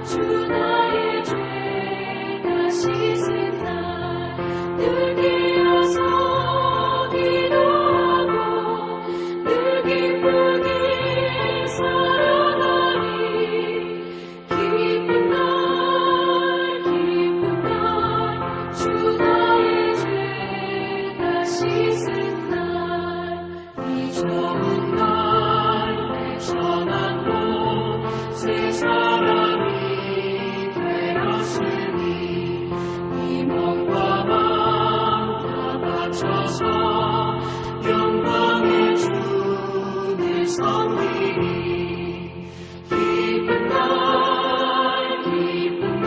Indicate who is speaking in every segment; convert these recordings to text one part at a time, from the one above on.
Speaker 1: 주 나의 죄가 씻은 날 늘 깨어서 기도하고 늘 기쁘게 살아가리. 기쁜 날 주 나의 죄가 씻은 날 이 좋은 날 내 전하고 새 사람이 되었으니 이 몸과 맘 다 바쳐서 영광의 주를 섬기리. 기쁜 날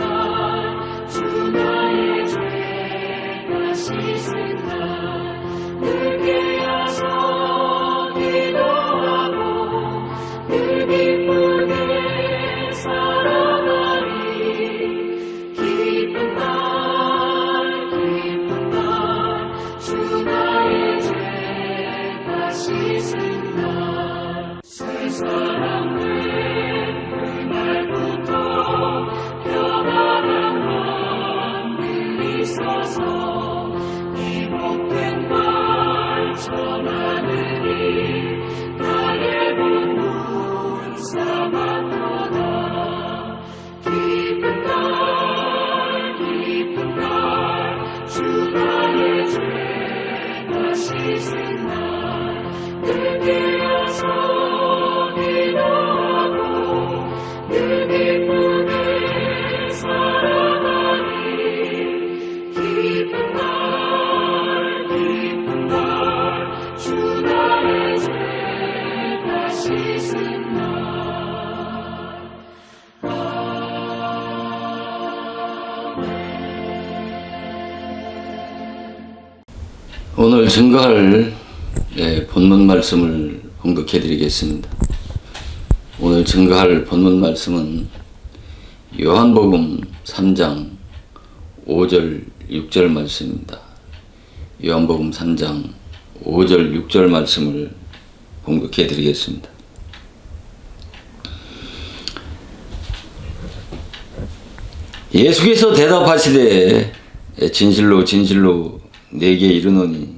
Speaker 1: 주 나의 죄가 씻은 날 늘 깨어서 기도하고 늘 기쁘게 살아가리. 기쁜 날 주 나의 죄가 씻은 날 새 사람 된 그날부터 평안한 만들이 있어서 이 복된 말 전하느니 나의 문 삼았도다. 기쁜 날 주 나의 죄가 씻은 날 늘 깨어서 기도하고 늘 기쁘게 살아가리. 기쁜 날 주 나의 죄가 씻은 날.
Speaker 2: 오늘 증거할 본문 말씀을 봉독해 드리겠습니다. 오늘 증거할 본문 말씀은 요한복음 3장 5절 6절 말씀입니다. 요한복음 3장 5절 6절 말씀을 봉독해 드리겠습니다. 예수께서 대답하시되 진실로 진실로 내게 이르노니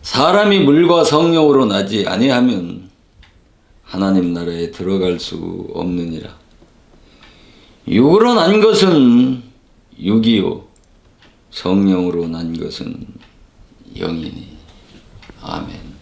Speaker 2: 사람이 물과 성령으로 나지 아니하면 하나님 나라에 들어갈 수 없느니라. 육으로 난 것은 육이요 성령으로 난 것은 영이니. 아멘.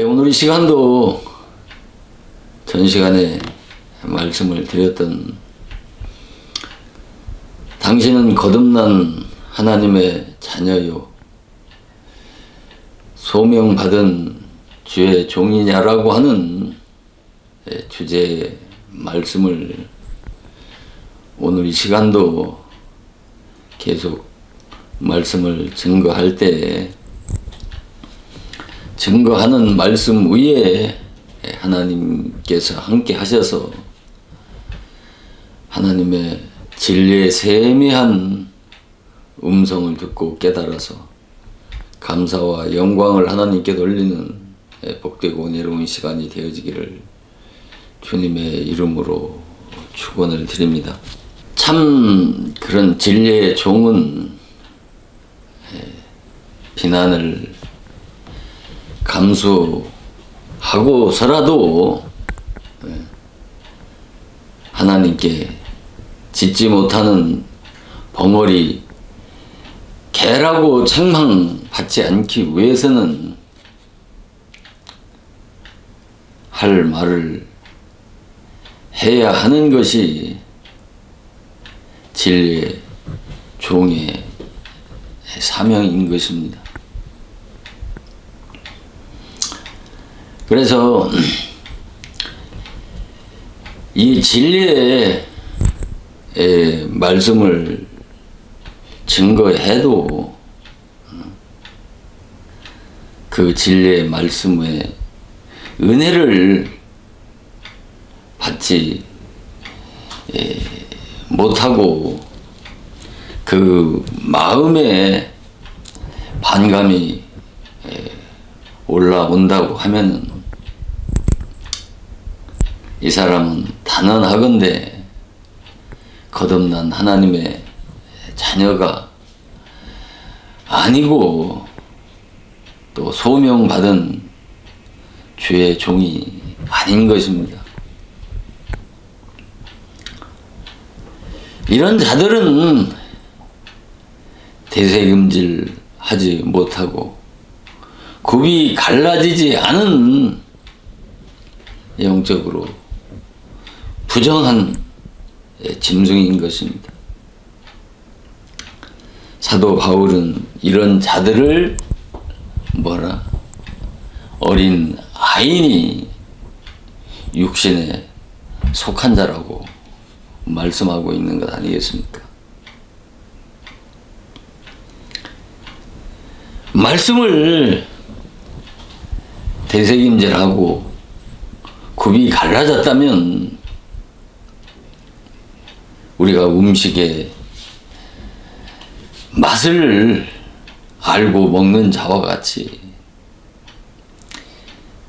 Speaker 2: 오늘 이 시간도 전 시간에 말씀을 드렸던 당신은 거듭난 하나님의 자녀요 소명받은 주의 종이냐라고 하는 주제의 말씀을 오늘 이 시간도 계속 말씀을 증거할 때 증거하는 말씀 위에 하나님께서 함께 하셔서 하나님의 진리의 세미한 음성을 듣고 깨달아서 감사와 영광을 하나님께 돌리는 복되고 은혜로운 시간이 되어지기를 주님의 이름으로 축원을 드립니다. 참 그런 진리의 종은 비난을 감수하고서라도 하나님께 짓지 못하는 벙어리 개라고 책망받지 않기 위해서는 할 말을 해야 하는 것이 진리의 종의 사명인 것입니다. 그래서 이 진리의 말씀을 증거해도 그 진리의 말씀에 은혜를 받지 못하고 그 마음에 반감이 올라온다고 하면은 이 사람은 단언하건대 거듭난 하나님의 자녀가 아니고 또 소명받은 주의 종이 아닌 것입니다. 이런 자들은 대세금질 하지 못하고 굽이 갈라지지 않은 영적으로 부정한 짐승인 것입니다. 사도 바울은 이런 자들을 어린 아인이 육신에 속한 자라고 말씀하고 있는 것 아니겠습니까? 말씀을 대세김질하고 굽이 갈라졌다면 우리가 음식의 맛을 알고 먹는 자와 같이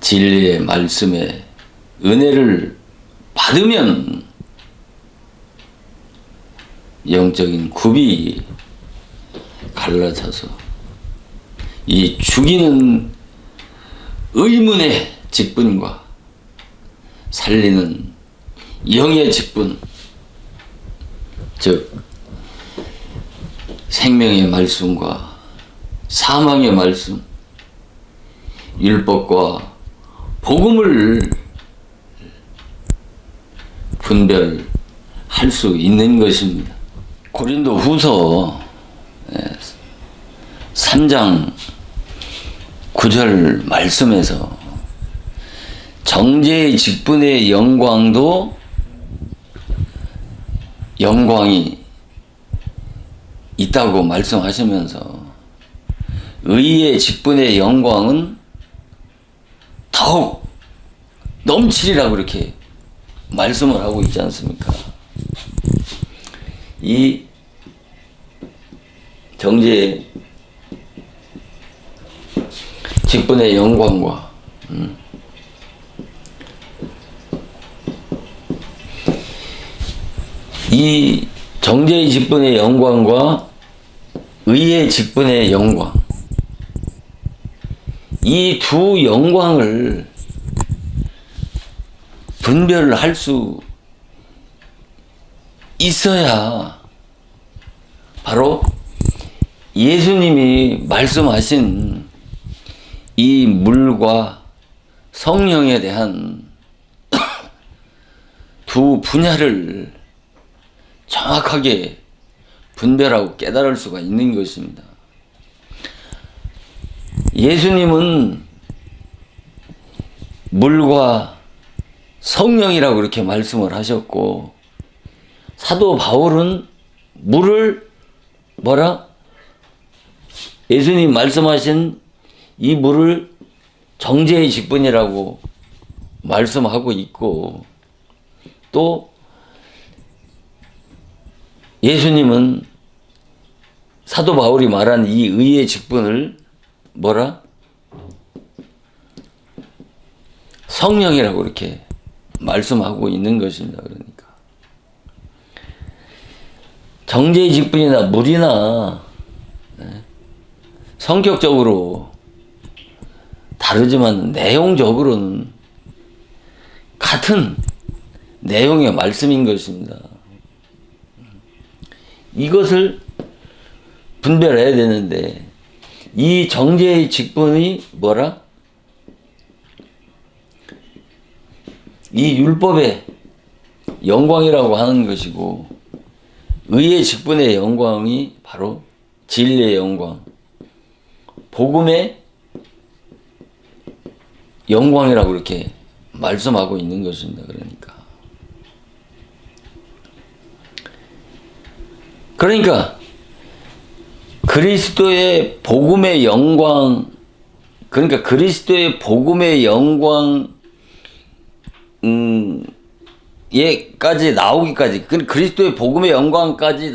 Speaker 2: 진리의 말씀에 은혜를 받으면 영적인 굽이 갈라져서 이 죽이는 의문의 직분과 살리는 영의 직분, 즉 생명의 말씀과 사망의 말씀, 율법과 복음을 분별할 수 있는 것입니다. 고린도 후서 3장 9절 말씀에서 정죄의 직분의 영광도 영광이 있다고 말씀하시면서 의의 직분의 영광은 더욱 넘치리라고 이렇게 말씀을 하고 있지 않습니까? 이 정죄의 직분의 영광과 이 정죄의 직분의 영광과 의의 직분의 영광, 이 두 영광을 분별을 할 수 있어야 바로 예수님이 말씀하신 이 물과 성령에 대한 두 분야를 정확하게 분별하고 깨달을 수가 있는 것입니다. 예수님은 물과 성령이라고 그렇게 말씀을 하셨고, 사도 바울은 물을 예수님 말씀하신 이 물을 정죄의 직분이라고 말씀하고 있고, 또 예수님은 사도 바울이 말한 이 의의 직분을 성령이라고 이렇게 말씀하고 있는 것입니다. 그러니까 정죄의 직분이나 물이나 성격적으로 다르지만 내용적으로는 같은 내용의 말씀인 것입니다. 이것을 분별해야 되는데, 이 정죄의 직분이 이 율법의 영광이라고 하는 것이고, 의의 직분의 영광이 바로 진리의 영광, 복음의 영광이라고 이렇게 말씀하고 있는 것입니다. 그러니까 그리스도의 복음의 영광, 그러니까 그리스도의 복음의 영광 예까지 나오기까지, 그리스도의 복음의 영광까지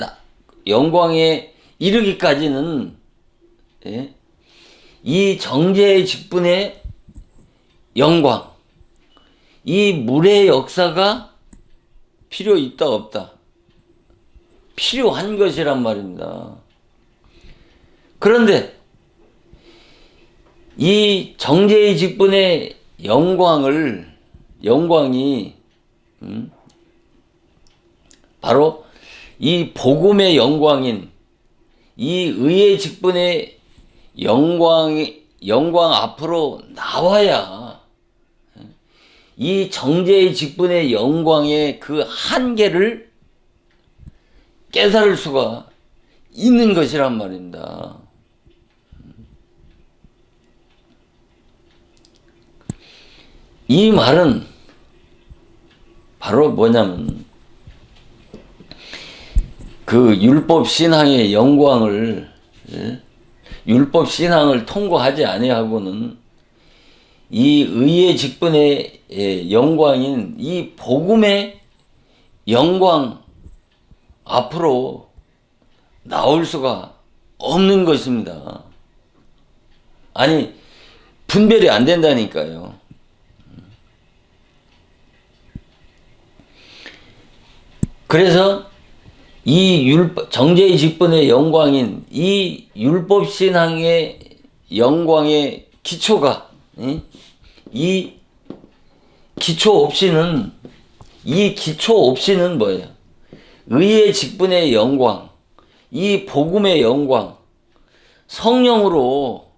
Speaker 2: 영광에 이르기까지는, 예? 이 정죄의 직분의 영광, 이 물의 역사가 필요 있다 없다? 필요한 것이란 말입니다. 그런데 이 정죄의 직분의 영광이 바로 이 복음의 영광인 이 의의 직분의 영광 앞으로 나와야 이 정죄의 직분의 영광의 그 한계를 깨달을 수가 있는 것이란 말입니다. 이 말은 바로 뭐냐면, 그 율법 신앙의 영광을, 율법 신앙을 통과하지 아니하고는 이 의의 직분의 영광인 이 복음의 영광 앞으로 나올 수가 없는 것입니다. 아니, 분별이 안 된다니까요. 그래서 이 정죄의 직분의 영광인 이 율법 신앙의 영광의 기초가, 이 기초 없이는 뭐예요? 의의 직분의 영광, 이 복음의 영광, 성령으로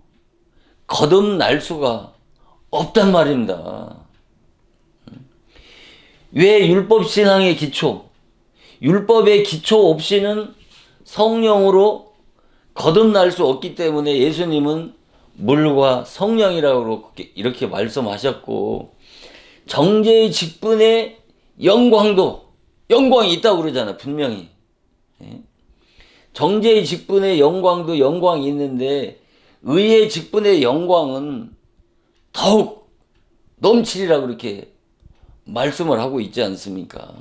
Speaker 2: 거듭날 수가 없단 말입니다. 왜 율법 신앙의 기초, 율법의 기초 없이는 성령으로 거듭날 수 없기 때문에 예수님은 물과 성령이라고 이렇게 말씀하셨고, 정죄의 직분의 영광이 있다고 그러잖아, 분명히. 정죄의 직분의 영광도 영광이 있는데 의의 직분의 영광은 더욱 넘치리라고 그렇게 말씀을 하고 있지 않습니까?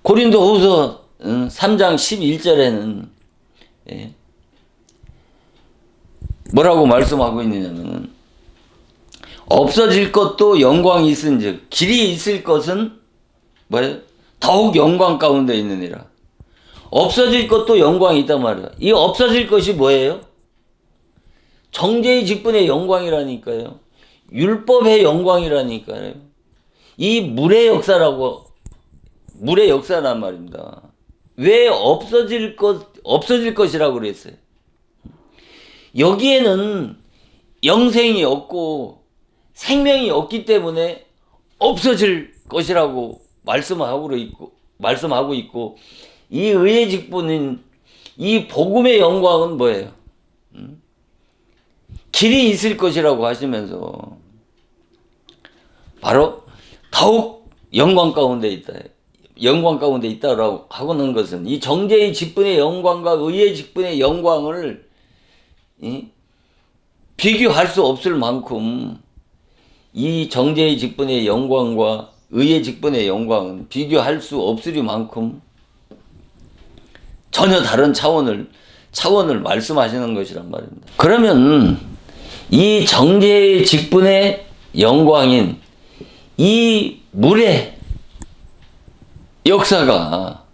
Speaker 2: 고린도후서 3장 11절에는 뭐라고 말씀하고 있느냐면, 없어질 것도 영광이 있은즉 길이 있을 것은 뭐예요? 더욱 영광 가운데 있느니라. 없어질 것도 영광이 있단 말이야. 이 없어질 것이 뭐예요? 정죄의 직분의 영광이라니까요. 율법의 영광이라니까요. 이 물의 역사란 말입니다. 왜 없어질 것이라고 그랬어요? 여기에는 영생이 없고 생명이 없기 때문에 없어질 것이라고 말씀하고 있고, 이 의의 직분인 이 복음의 영광은 뭐예요? 길이 있을 것이라고 하시면서 바로 더욱 영광 가운데 있다라고 하고는 것은, 이 정죄의 직분의 영광과 의의 직분의 영광을 비교할 수 없을 만큼, 이 정죄의 직분의 영광과 의의 직분의 영광은 비교할 수 없으리만큼 전혀 다른 차원을 말씀하시는 것이란 말입니다. 그러면 이 정죄의 직분의 영광인 이 물의 역사가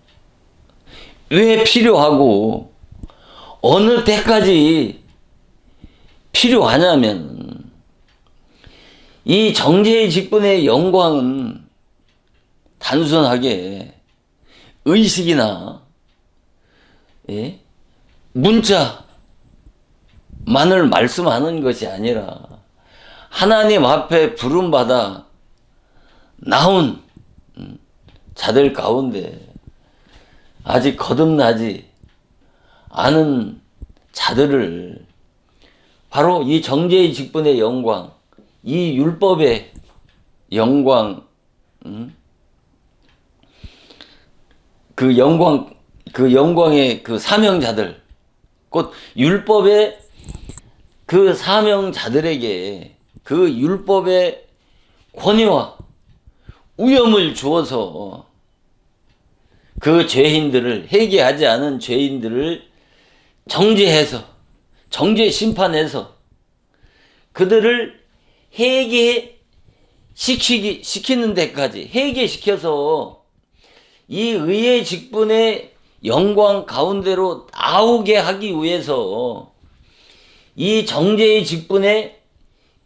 Speaker 2: 왜 필요하고 어느 때까지 필요하냐면, 이 정죄의 직분의 영광은 단순하게 의식이나 문자만을 말씀하는 것이 아니라 하나님 앞에 부름받아 나온 자들 가운데 아직 거듭나지 않은 자들을 바로 이 정죄의 직분의 영광, 이 율법의 영광, 그 영광의 그 사명자들, 곧 율법의 그 사명자들에게 그 율법의 권위와 위엄을 주어서 그 죄인들을, 회개하지 않은 죄인들을 정죄해서, 정죄 심판해서 그들을 시키는 데까지 회개시켜서 이 의의 직분의 영광 가운데로 나오게 하기 위해서 이 정죄의 직분의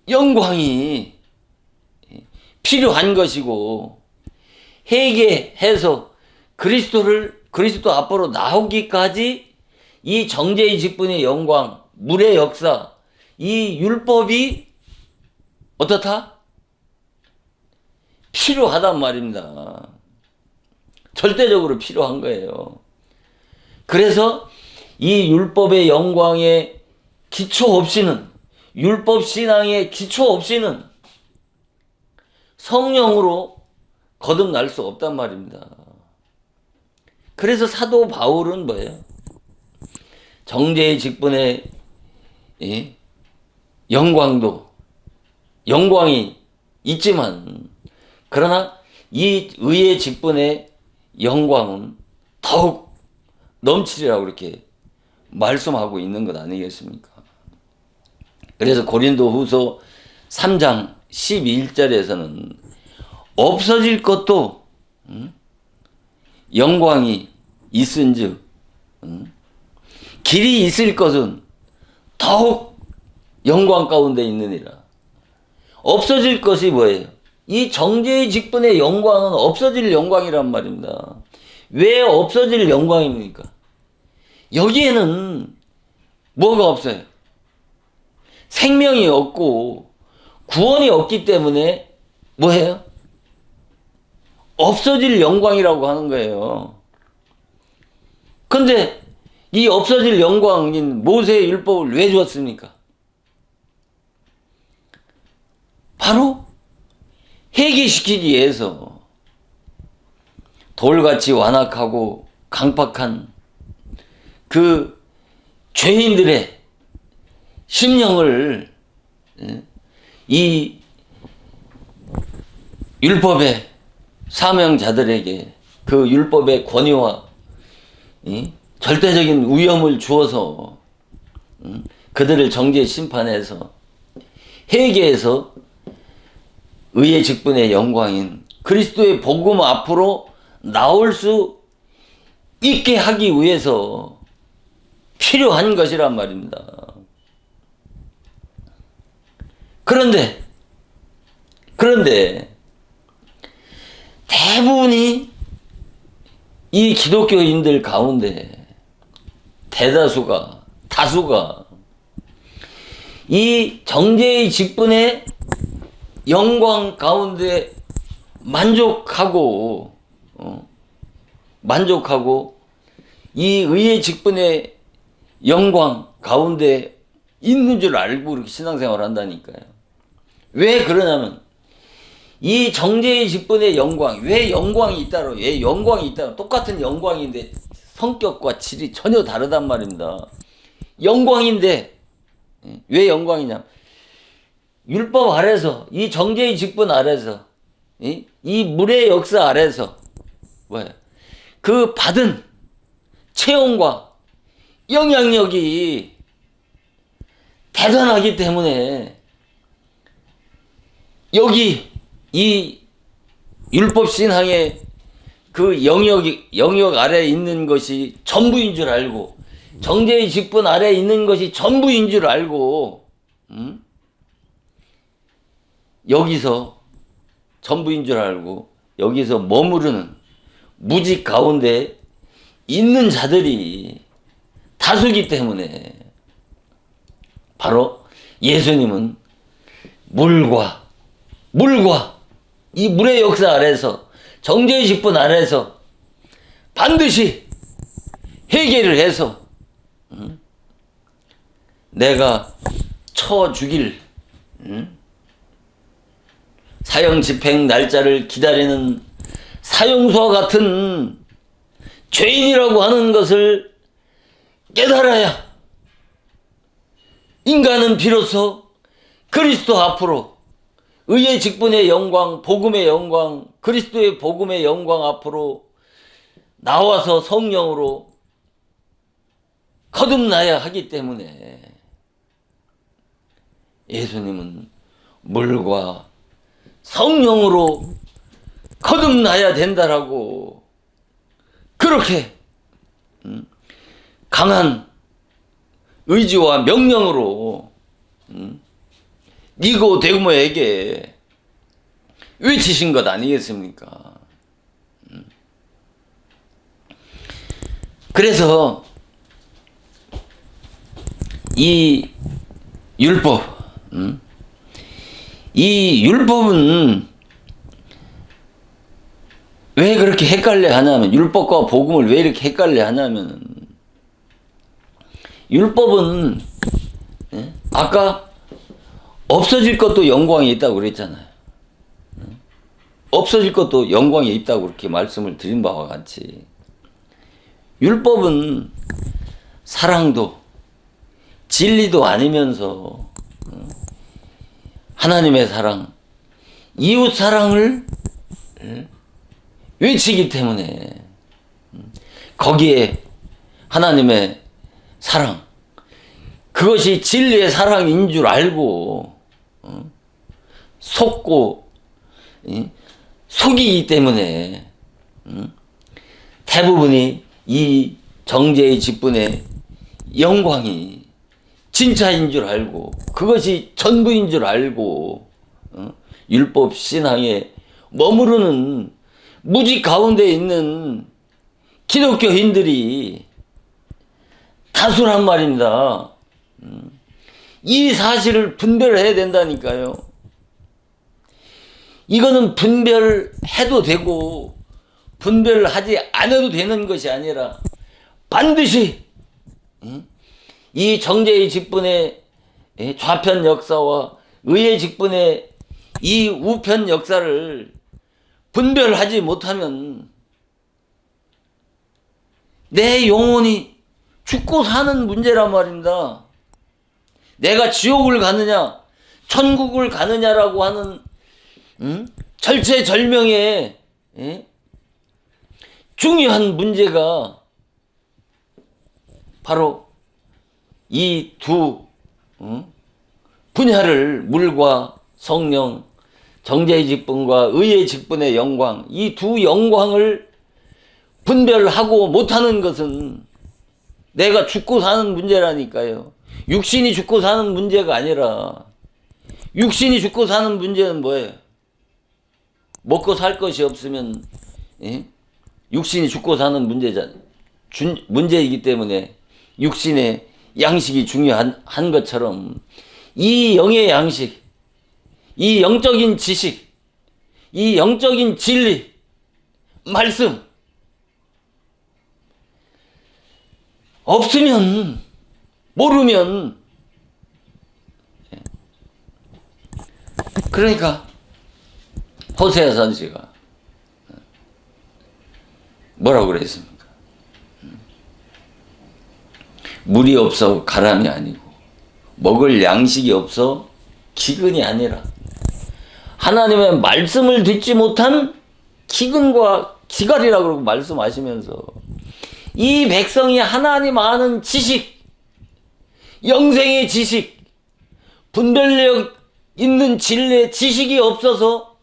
Speaker 2: 영광이 필요한 것이고, 회개해서 그리스도 앞으로 나오기까지 이 정죄의 직분의 영광, 물의 역사, 이 율법이 어떻다? 필요하단 말입니다. 절대적으로 필요한 거예요. 그래서 이 율법의 영광의 기초 없이는, 율법 신앙의 기초 없이는 성령으로 거듭날 수 없단 말입니다. 그래서 사도 바울은 뭐예요? 정죄의 직분의 영광이 있지만, 그러나 이 의의 직분의 영광은 더욱 넘치리라고 이렇게 말씀하고 있는 것 아니겠습니까? 그래서 고린도 후서 3장 12절에서는 없어질 것도 영광이 있은즉 길이 있을 것은 더욱 영광 가운데 있느니라. 없어질 것이 뭐예요? 이 정죄의 직분의 영광은 없어질 영광이란 말입니다. 왜 없어질 영광입니까? 여기에는 뭐가 없어요? 생명이 없고 구원이 없기 때문에 뭐예요? 없어질 영광이라고 하는 거예요. 근데 이 없어질 영광인 모세의 율법을 왜 주었습니까? 바로 회개시키기 위해서 돌같이 완악하고 강팍한 그 죄인들의 심령을 이 율법의 사명자들에게 그 율법의 권위와 절대적인 위엄을 주어서 그들을 정죄 심판해서 회개해서 의의 직분의 영광인 그리스도의 복음 앞으로 나올 수 있게 하기 위해서 필요한 것이란 말입니다. 그런데 대부분이 이 기독교인들 가운데 다수가 이 정죄의 직분의 영광 가운데 만족하고 이 의의 직분의 영광 가운데 있는 줄 알고 이렇게 신앙생활을 한다니까요. 왜 그러냐면 이 정죄의 직분의 영광, 왜 영광이 있다로 똑같은 영광인데 성격과 질이 전혀 다르단 말입니다. 영광인데 왜 영광이냐? 율법 아래서, 이 정죄의 직분 아래서, 이 물의 역사 아래서 그 받은 체험과 영향력이 대단하기 때문에 여기 이 율법 신앙의 그 영역 아래에 있는 것이 전부인 줄 알고, 정죄의 직분 아래에 있는 것이 전부인 줄 알고, 여기서 전부인 줄 알고 여기서 머무르는 무직 가운데 있는 자들이 다수기 때문에 바로 예수님은 물과 이 물의 역사 아래서, 정죄의 직분 아래서 반드시 회개를 해서 내가 쳐 죽일 사형 집행 날짜를 기다리는 사형수와 같은 죄인이라고 하는 것을 깨달아야 인간은 비로소 그리스도 앞으로 의의 직분의 영광, 복음의 영광, 그리스도의 복음의 영광 앞으로 나와서 성령으로 거듭나야 하기 때문에 예수님은 물과 성령으로 거듭나야 된다라고 그렇게 강한 의지와 명령으로 니고데모에게 외치신 것 아니겠습니까? 그래서 이 율법, 이 율법은 왜 그렇게 헷갈려 하냐면, 율법과 복음을 왜 이렇게 헷갈려 하냐면, 율법은 아까 없어질 것도 영광이 있다고 그랬잖아요. 없어질 것도 영광이 있다고 그렇게 말씀을 드린 바와 같이 율법은 사랑도 진리도 아니면서 하나님의 사랑, 이웃 사랑을 외치기 때문에 거기에 하나님의 사랑, 그것이 진리의 사랑인 줄 알고 속고 속이기 때문에 대부분이 이 정죄의 직분의 영광이 진짜인 줄 알고 그것이 전부인 줄 알고 율법 신앙에 머무르는 무지 가운데 있는 기독교인들이 다수란 말입니다. 이 사실을 분별해야 된다니까요. 이거는 분별해도 되고 분별하지 않아도 되는 것이 아니라 반드시 이 정죄의 직분의 좌편 역사와 의의 직분의 이 우편 역사를 분별하지 못하면 내 영혼이 죽고 사는 문제란 말입니다. 내가 지옥을 가느냐 천국을 가느냐라고 하는 절체절명의 중요한 문제가 바로 이 두 분야를, 물과 성령, 정죄의 직분과 의의 직분의 영광, 이 두 영광을 분별하고 못하는 것은 내가 죽고 사는 문제라니까요. 육신이 죽고 사는 문제가 아니라, 육신이 죽고 사는 문제는 뭐예요? 먹고 살 것이 없으면 육신이 죽고 사는 문제이기 때문에 육신의 양식이 중요한 것처럼 이 영의 양식, 이 영적인 지식, 이 영적인 진리, 말씀 없으면, 모르면, 그러니까 호세아 선지가 뭐라고 그랬습니까? 물이 없어 가람이 아니고 먹을 양식이 없어 기근이 아니라 하나님의 말씀을 듣지 못한 기근과 기갈이라고 그러고 말씀하시면서 이 백성이 하나님 아는 지식, 영생의 지식, 분별력 있는 진리의 지식이 없어서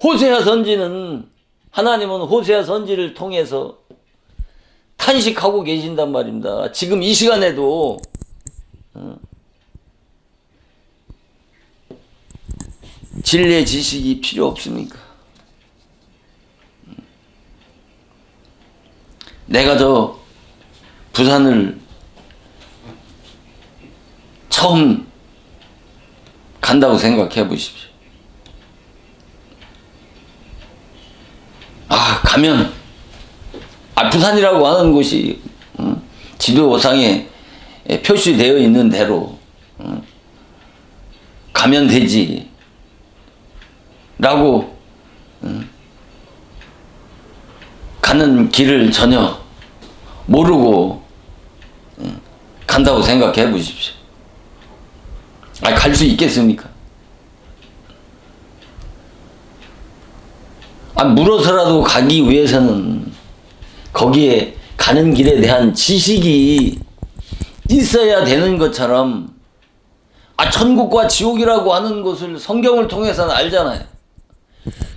Speaker 2: 호세아 선지는, 하나님은 호세아 선지를 통해서 탄식하고 계신단 말입니다. 지금 이 시간에도 진리의 지식이 필요 없습니까? 내가 저 부산을 처음 간다고 생각해 보십시오. 가면 부산이라고 하는 곳이 지도상에 표시되어 있는 대로 가면 되지 라고 가는 길을 전혀 모르고 간다고 생각해 보십시오. 갈 수 있겠습니까? 물어서라도 가기 위해서는 거기에 가는 길에 대한 지식이 있어야 되는 것처럼 천국과 지옥이라고 하는 것을 성경을 통해서는 알잖아요.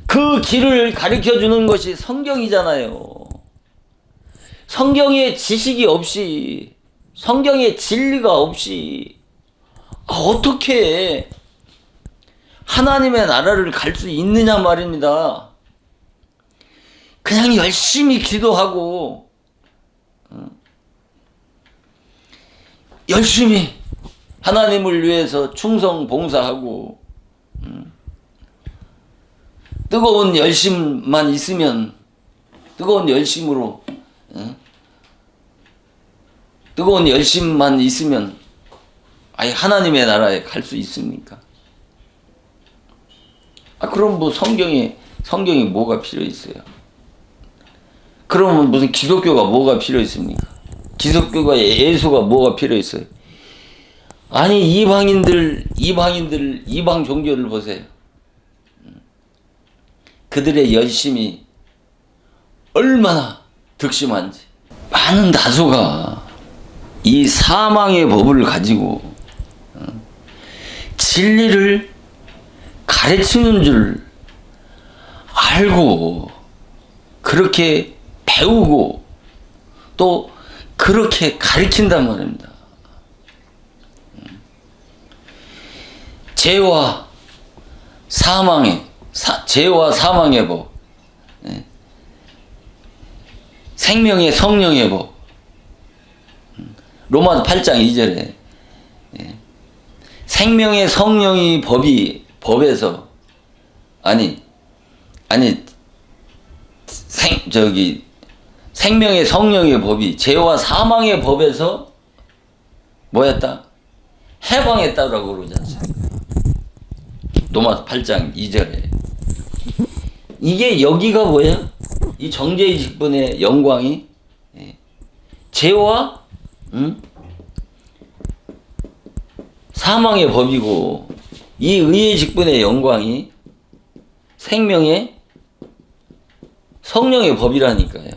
Speaker 2: 그 길을 가르쳐 주는 것이 성경이잖아요. 성경의 지식이 없이, 성경의 진리가 없이 어떻게 하나님의 나라를 갈 수 있느냐 말입니다. 그냥 열심히 기도하고 열심히 하나님을 위해서 충성 봉사하고 뜨거운 열심만 있으면, 뜨거운 열심으로 뜨거운 열심만 있으면 하나님의 나라에 갈 수 있습니까? 그럼 뭐 성경이 뭐가 필요 있어요? 그러면 무슨 기독교가 뭐가 필요 있습니까? 기독교가 예수가 뭐가 필요 있어요? 이방 종교를 보세요. 그들의 열심이 얼마나 득심한지. 많은 다수가 이 사망의 법을 가지고 진리를 가르치는 줄 알고 그렇게 배우고 또 그렇게 가르친단 말입니다. 죄와 사망의 법, 생명의 성령의 법, 로마서 8장 2절에 생명의 성령의 법에서 생명의 성령의 법이 죄와 사망의 법에서 뭐였다? 해방했다라고 그러지 않습니까? 로마서 8장 2절에. 이게 여기가 뭐야? 이 정죄의 직분의 영광이 죄와 사망의 법이고, 이 의의 직분의 영광이 생명의 성령의 법이라니까요.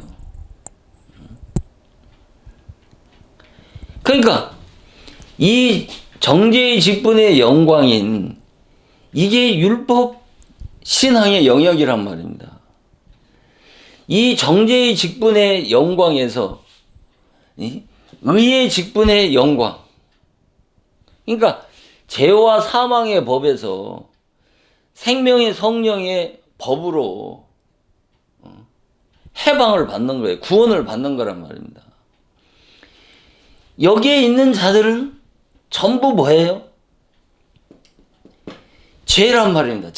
Speaker 2: 그러니까 이 정죄의 직분의 영광인 이게 율법 신앙의 영역이란 말입니다. 이 정죄의 직분의 영광에서 의의 직분의 영광, 그러니까 죄와 사망의 법에서 생명의 성령의 법으로 해방을 받는 거예요. 구원을 받는 거란 말입니다. 여기에 있는 자들은 전부 뭐예요? 죄란 말입니다.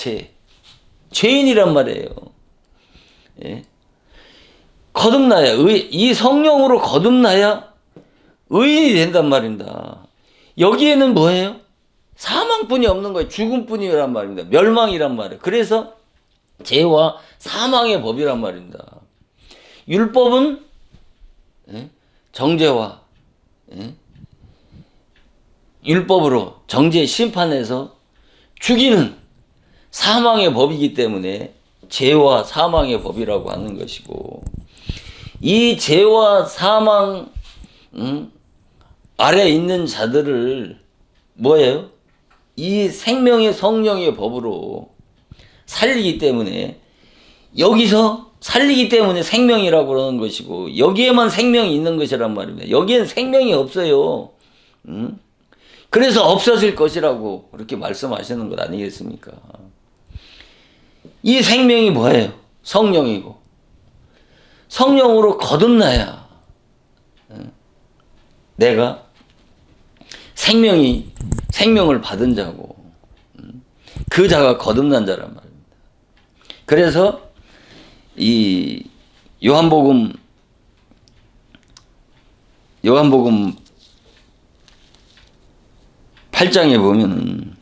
Speaker 2: 죄인이란 말이에요. 예. 거듭나야, 이 성령으로 거듭나야 의인이 된단 말입니다. 여기에는 뭐예요? 사망뿐이 없는 거예요. 죽음뿐이란 말입니다. 멸망이란 말이에요. 그래서 죄와 사망의 법이란 말입니다. 율법은 정죄와 율법으로 정죄 심판에서 죽이는 사망의 법이기 때문에 죄와 사망의 법이라고 하는 것이고, 이 죄와 사망 아래 있는 자들을 뭐예요? 이 생명의 성령의 법으로 살리기 때문에, 여기서 살리기 때문에 생명이라고 그러는 것이고, 여기에만 생명이 있는 것이란 말입니다. 여기엔 생명이 없어요. 그래서 없어질 것이라고 그렇게 말씀하시는 것 아니겠습니까? 이 생명이 뭐예요? 성령이고, 성령으로 거듭나야 내가 생명을 받은 자고, 그 자가 거듭난 자란 말입니다. 그래서 이 요한복음 8장에 보면은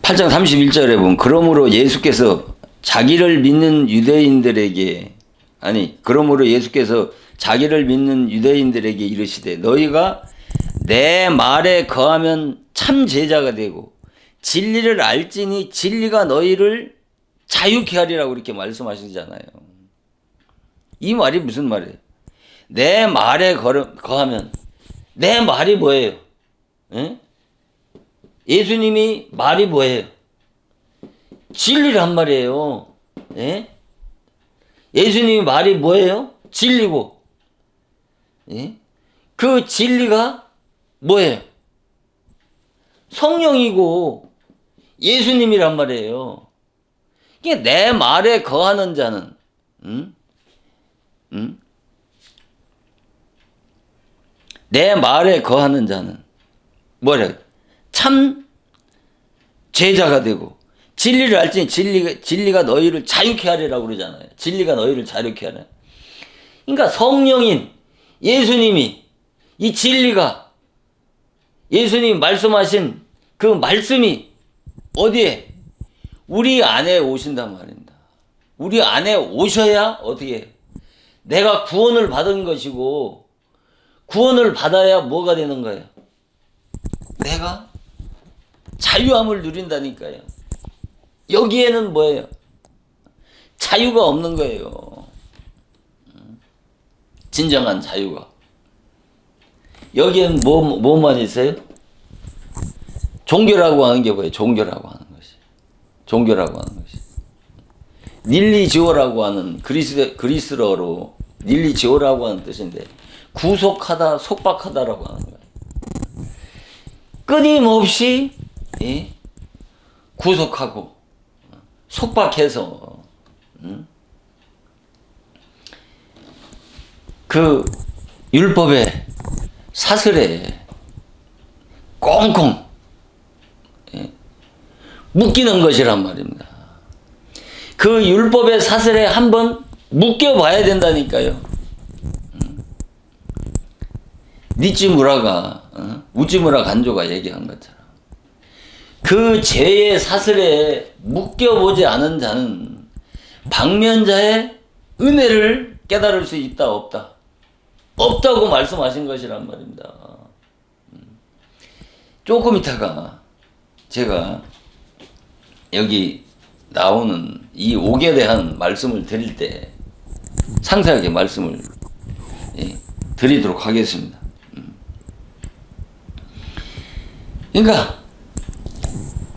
Speaker 2: (8장 31절에) 보면, 그러므로 예수께서 자기를 믿는 유대인들에게 이르시되, 너희가 내 말에 거하면 참 제자가 되고 진리를 알지니 진리가 너희를 자유케 하리라고 이렇게 말씀하시잖아요. 이 말이 무슨 말이에요? 내 말에 거하면 내 말이 뭐예요? 에? 예수님이 말이 뭐예요? 진리란 말이에요. 에? 예수님이 말이 뭐예요? 진리고. 에? 그 진리가 뭐예요? 성령이고 예수님이란 말이에요. 이게 내 말에 거하는 자는 내 말에 거하는 자는 뭐래? 참 제자가 되고 진리를 알지니 진리가 너희를 자유케 하리라고 그러잖아요. 진리가 너희를 자유케 하라. 그러니까 성령인 예수님이 이 진리가 예수님이 말씀하신 그 말씀이 어디에? 우리 안에 오신단 말입니다. 우리 안에 오셔야 어떻게 해요? 내가 구원을 받은 것이고 구원을 받아야 뭐가 되는 거예요? 내가 자유함을 누린다니까요. 여기에는 뭐예요? 자유가 없는 거예요. 진정한 자유가. 여기에는 뭐만 있어요? 종교라고 하는 게 뭐예요? 종교라고 하는 것이. 종교라고 하는 것이. 닐리지오라고 하는 그리스어로 닐리지오라고 하는 뜻인데 구속하다, 속박하다라고 하는 거예요. 끊임없이 구속하고 속박해서 그 율법의 사슬에 꽁꽁 묶이는 것이란 말입니다. 그 율법의 사슬에 한번 묶여봐야 된다니까요. 니찌무라가 우찌무라 간조가 얘기한 것처럼 그 죄의 사슬에 묶여보지 않은 자는 방면자의 은혜를 깨달을 수 있다 없다? 없다고 말씀하신 것이란 말입니다. 조금 있다가 제가 여기 나오는 이 옥에 대한 말씀을 드릴 때 상세하게 말씀을 드리도록 하겠습니다. 그러니까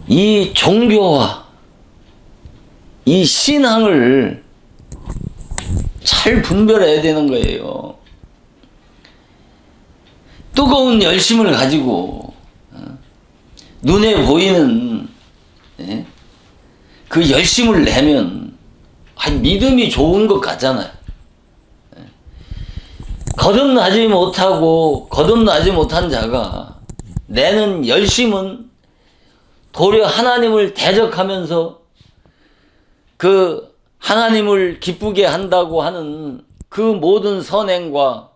Speaker 2: 이 종교와 이 신앙을 잘 분별해야 되는 거예요. 뜨거운 열심을 가지고 눈에 보이는 그 열심을 내면 믿음이 좋은 것 같잖아요. 거듭나지 못하고 거듭나지 못한 자가 내는 열심은 도리어 하나님을 대적하면서 그 하나님을 기쁘게 한다고 하는 그 모든 선행과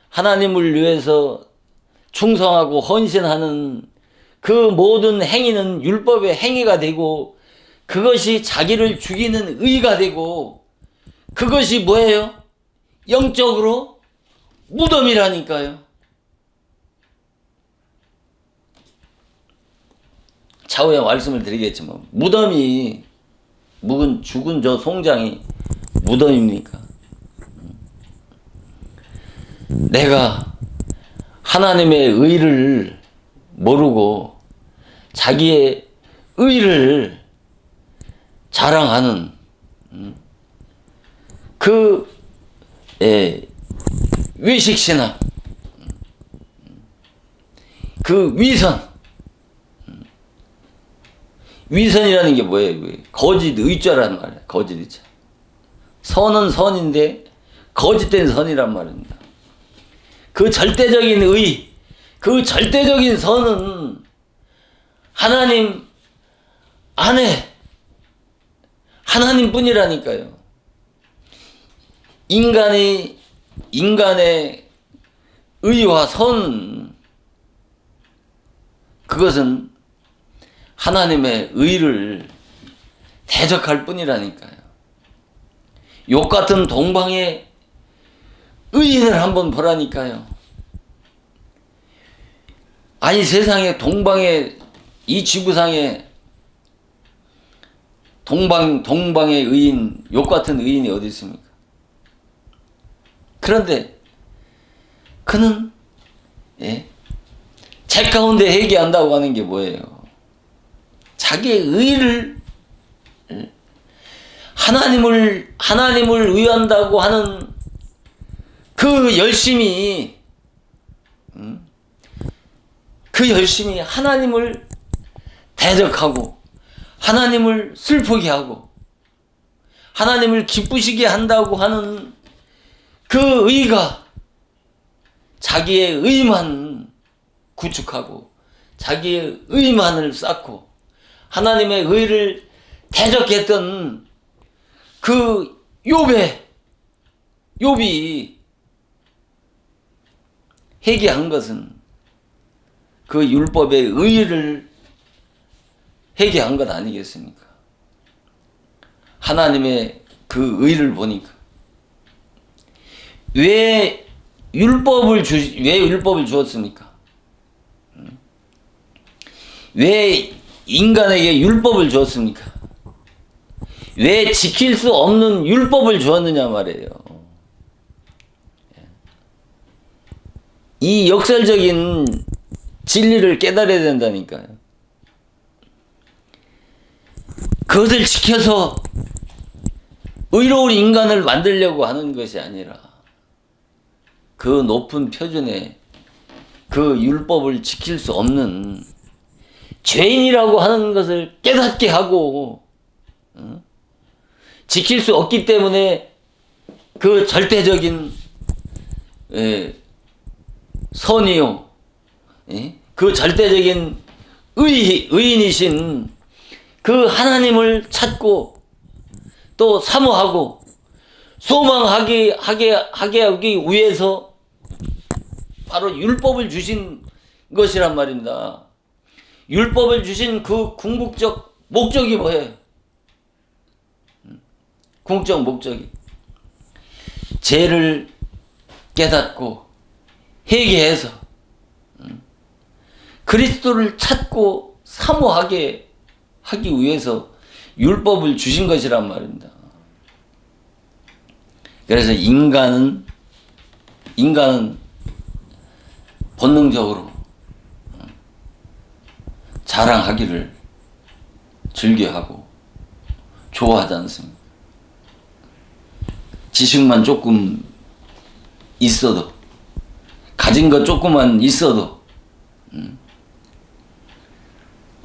Speaker 2: 하나님을 위해서 충성하고 헌신하는 그 모든 행위는 율법의 행위가 되고 그것이 자기를 죽이는 의가 되고 그것이 뭐예요? 영적으로 무덤이라니까요. 차후에 말씀을 드리겠지만 무덤이 묵은 죽은 저 송장이 무덤입니까? 내가 하나님의 의를 모르고 자기의 의를 자랑하는 그 외식신앙, 그 위선이라는 게 뭐예요? 거짓 의자라는 말이에요. 거짓 의자. 선은 선인데 거짓된 선이란 말입니다. 그 절대적인 의, 그 절대적인 선은 하나님 안에 하나님뿐이라니까요. 인간의 의와 선, 그것은 하나님의 의를 대적할 뿐이라니까요. 욕 같은 동방의 의인을 한번 보라니까요. 아니 세상에 동방의 이 지구상에 동방의 의인, 욕 같은 의인이 어디 있습니까? 그런데 그는 책 가운데 회개한다고 하는 게 뭐예요? 자기의 의를 하나님을 의한다고 하는 그 열심이 하나님을 대적하고 하나님을 슬프게 하고 하나님을 기쁘시게 한다고 하는 그 의가 자기의 의만 구축하고 자기의 의만을 쌓고 하나님의 의를 대적했던 그 욥이 회개한 것은 그 율법의 의를 회개한 것 아니겠습니까? 하나님의 그 의를 보니까 왜 율법을 주었습니까? 왜 인간에게 율법을 주었습니까? 왜 지킬 수 없는 율법을 주었느냐 말이에요. 이 역설적인 진리를 깨달아야 된다니까요. 그것을 지켜서 의로운 인간을 만들려고 하는 것이 아니라 그 높은 표준에 그 율법을 지킬 수 없는 죄인이라고 하는 것을 깨닫게 하고 지킬 수 없기 때문에 그 절대적인 선이요, 그 절대적인 의인이신 그 하나님을 찾고 또 사모하고 소망하게 하기 위해서 바로 율법을 주신 것이란 말입니다. 율법을 주신 그 궁극적 목적이 뭐예요? 궁극적 목적이 죄를 깨닫고 회개해서 그리스도를 찾고 사모하게 하기 위해서 율법을 주신 것이란 말입니다. 그래서 인간은 본능적으로 자랑하기를 즐겨하고 좋아하지 않습니다. 지식만 조금 있어도, 가진 것 조금만 있어도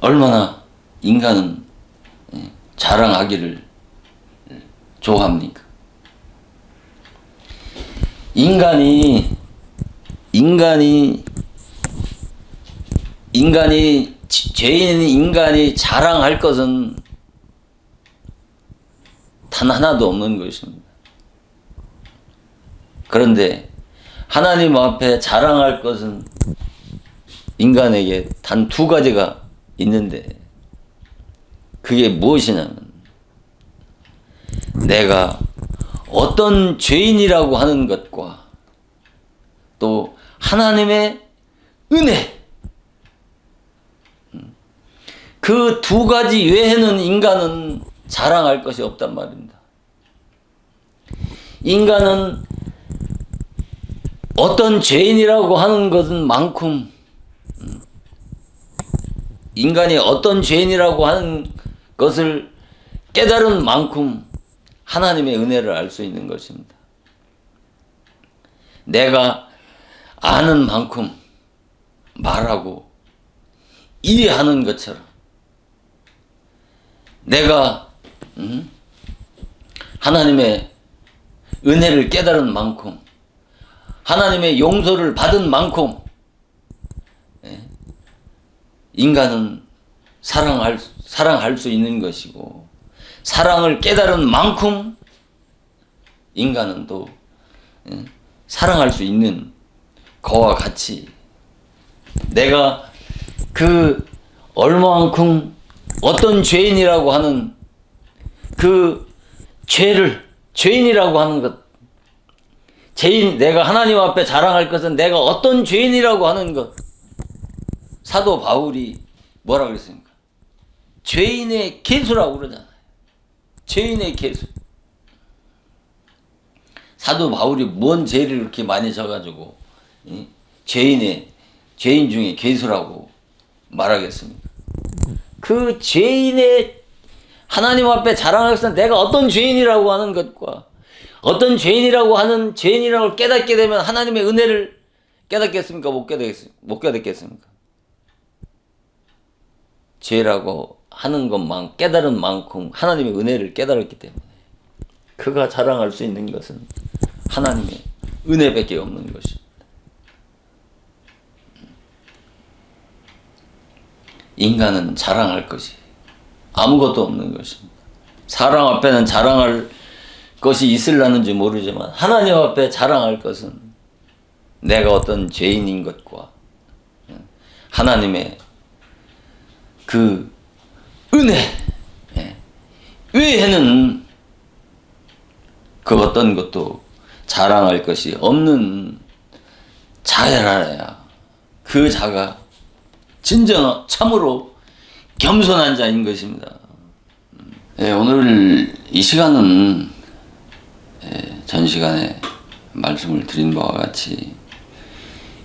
Speaker 2: 얼마나 인간은 자랑하기를 좋아합니까? 죄인인 인간이 자랑할 것은 단 하나도 없는 것입니다. 그런데 하나님 앞에 자랑할 것은 인간에게 단 두 가지가 있는데 그게 무엇이냐면 내가 어떤 죄인이라고 하는 것과 또 하나님의 은혜, 그 두 가지 외에는 인간은 자랑할 것이 없단 말입니다. 인간은 어떤 죄인이라고 하는 것은 만큼, 인간이 어떤 죄인이라고 하는 것을 깨달은 만큼 하나님의 은혜를 알 수 있는 것입니다. 내가 아는 만큼 말하고 이해하는 것처럼 내가 하나님의 은혜를 깨달은 만큼 하나님의 용서를 받은 만큼 인간은 사랑할 수 있는 것이고 사랑을 깨달은 만큼 인간은 또 사랑할 수 있는 거와 같이 내가 그 얼마만큼 어떤 죄인이라고 하는 그 죄인이라고 하는 것, 내가 하나님 앞에 자랑할 것은 내가 어떤 죄인이라고 하는 것, 사도 바울이 뭐라 그랬습니까? 죄인의 계수라고 그러잖아요. 죄인의 계수. 사도 바울이 뭔 죄를 이렇게 많이 져가지고 죄인 중에 계수라고 말하겠습니까? 그 죄인의 하나님 앞에 자랑할 것은 내가 어떤 죄인이라고 하는 것과 어떤 죄인이라고 하는 죄인이라고 깨닫게 되면 하나님의 은혜를 깨닫겠습니까? 못 깨닫겠습니까? 죄라고 하는 것만 깨달은 만큼 하나님의 은혜를 깨달았기 때문에 그가 자랑할 수 있는 것은 하나님의 은혜밖에 없는 것입니다. 인간은 자랑할 것이 아무것도 없는 것입니다. 사람 앞에는 자랑할 것이 있으려는지 모르지만 하나님 앞에 자랑할 것은 내가 어떤 죄인인 것과 하나님의 그 은혜 외에는 그 어떤 것도 자랑할 것이 없는 자야라야 그 자가 진정 참으로 겸손한 자인 것입니다. 오늘 이 시간은 전 시간에 말씀을 드린 바와 같이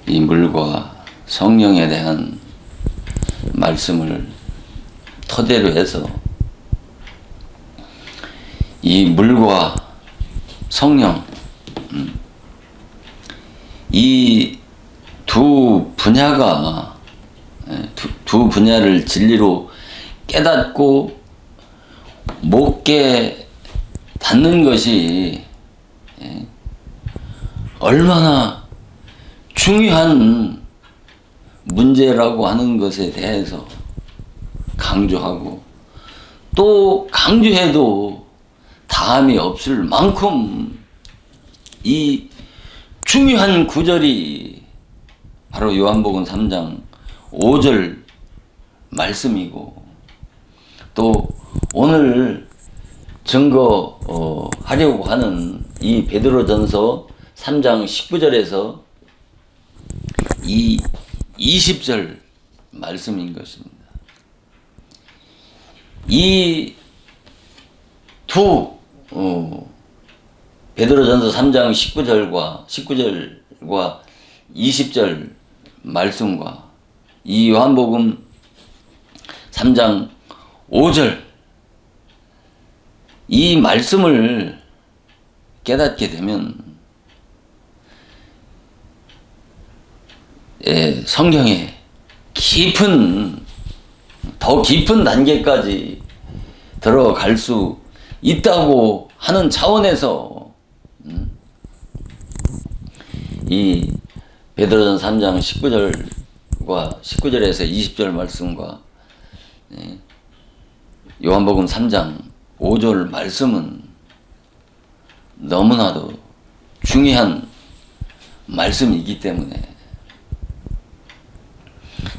Speaker 2: 이 물과 성령에 대한 말씀을 토대로 해서 이 물과 성령 이 두 분야가 두 분야를 진리로 깨닫고 못 깨닫는 것이 얼마나 중요한 문제라고 하는 것에 대해서 강조하고 또 강조해도 다함이 없을 만큼 이 중요한 구절이 바로 요한복음 3장 5절 말씀이고 또 오늘 증거하려고 하는 이 베드로전서 3장 19절에서 이 20절 말씀인 것입니다. 이 두 베드로전서 3장 19절과 20절 말씀과 이 요한복음 3장 5절 이 말씀을 깨닫게 되면 성경의 더 깊은 단계까지 들어갈 수 있다고 하는 차원에서 이 베드로전서 3장 19절에서 20절 말씀과 요한복음 3장 5절 말씀은 너무나도 중요한 말씀이기 때문에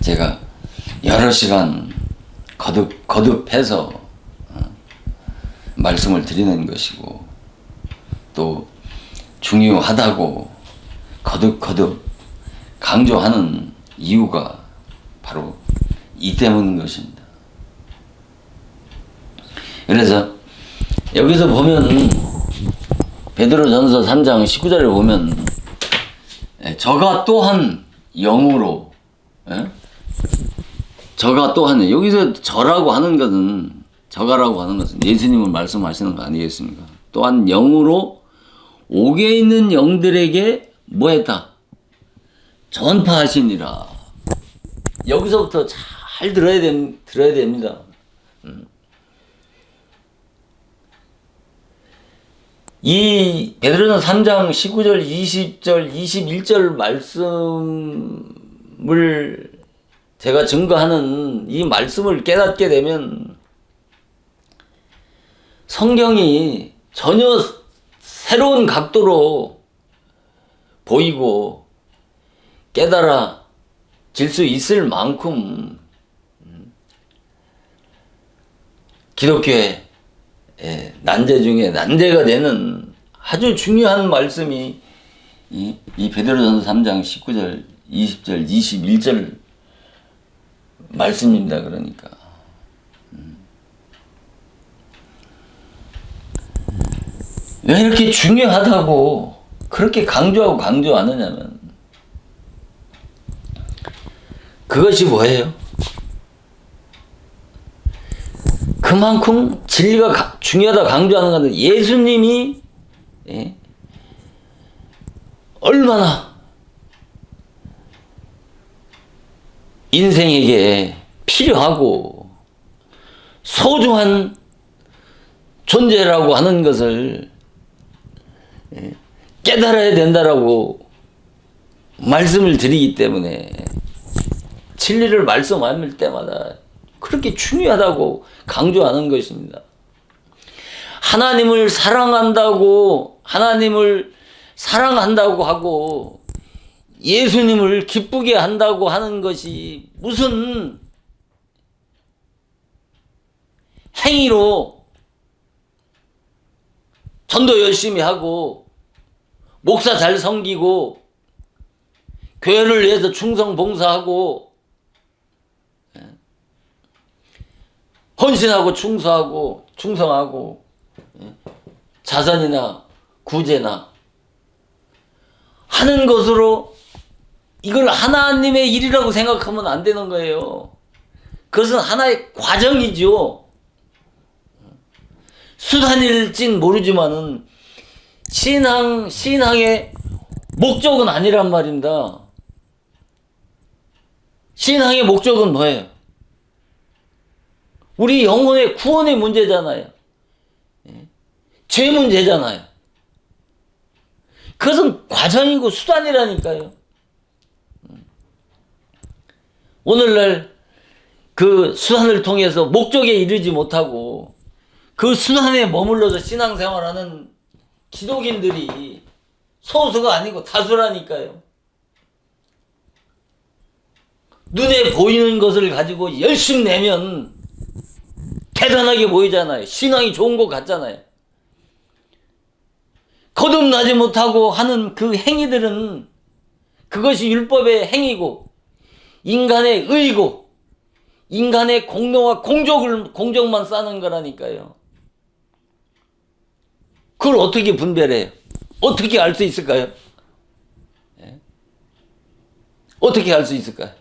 Speaker 2: 제가 여러 시간 거듭해서 말씀을 드리는 것이고 또 중요하다고 거듭 강조하는 이유가 바로 이 때문인 것입니다. 그래서 여기서 보면 베드로전서 3장 19절을 보면 저가 또한 영으로 저가 또한 여기서 저라고 하는 것은 저가라고 하는 것은 예수님을 말씀하시는 거 아니겠습니까? 또한 영으로 옥에 있는 영들에게 뭐 했다? 전파하시니라. 여기서부터 잘 들어야 됩니다. 이 베드로전서 3장 19절, 20절, 21절 말씀을 제가 증거하는 이 말씀을 깨닫게 되면 성경이 전혀 새로운 각도로 보이고 깨달아질 수 있을 만큼 기독교의 난제 중에 난제가 되는 아주 중요한 말씀이 이 베드로전서 3장 19절, 20절, 21절 말씀입니다. 그러니까 왜 이렇게 중요하다고 그렇게 강조하고 강조 안 하냐면 그것이 뭐예요? 그만큼 진리가 중요하다 강조하는 건데 예수님이 얼마나 인생에게 필요하고 소중한 존재라고 하는 것을 깨달아야 된다라고 말씀을 드리기 때문에 진리를 말씀할 때마다 그렇게 중요하다고 강조하는 것입니다. 하나님을 사랑한다고 하고 예수님을 기쁘게 한다고 하는 것이 무슨 행위로 전도 열심히 하고 목사 잘 섬기고 교회를 위해서 충성 봉사하고 헌신하고 충성하고 자선이나 구제나 하는 것으로 이걸 하나님의 일이라고 생각하면 안 되는 거예요. 그것은 하나의 과정이죠. 수단일진 모르지만은 신앙의 목적은 아니란 말입니다. 신앙의 목적은 뭐예요? 우리 영혼의 구원의 문제잖아요. 죄 문제잖아요. 그것은 과정이고 수단이라니까요. 오늘날 그 수단을 통해서 목적에 이르지 못하고 그 수단에 머물러서 신앙생활하는 기독인들이 소수가 아니고 다수라니까요. 눈에 보이는 것을 가지고 열심히 내면 대단하게 보이잖아요. 신앙이 좋은 것 같잖아요. 거듭나지 못하고 하는 그 행위들은 그것이 율법의 행위고 인간의 의고 인간의 공로와 공적만 쌓는 거라니까요. 그걸 어떻게 분별해요? 어떻게 알 수 있을까요? 어떻게 알 수 있을까요?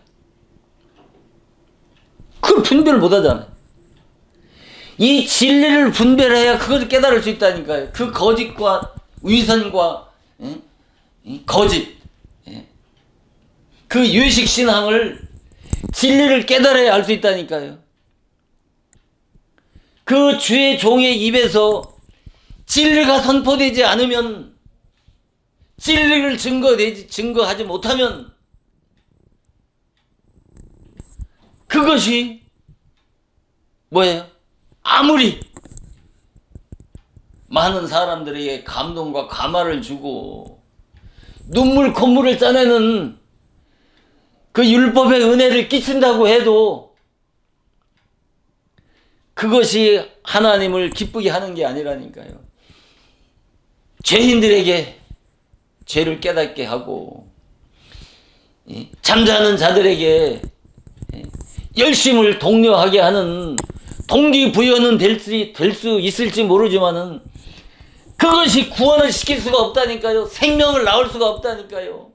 Speaker 2: 그걸 분별 못 하잖아요. 이 진리를 분별해야 그것을 깨달을 수 있다니까요. 그 거짓과 위선과 거짓, 그 유식 신앙을 진리를 깨달아야 알 수 있다니까요. 그 주의 종의 입에서 진리가 선포되지 않으면 진리를 증거하지 못하면 그것이 뭐예요? 아무리 많은 사람들에게 감동과 감화를 주고 눈물 콧물을 짜내는 그 율법의 은혜를 끼친다고 해도 그것이 하나님을 기쁘게 하는 게 아니라니까요. 죄인들에게 죄를 깨닫게 하고 잠자는 자들에게 열심을 독려하게 하는 동기부여는 될 수 있을지 모르지만은 그것이 구원을 시킬 수가 없다니까요. 생명을 낳을 수가 없다니까요.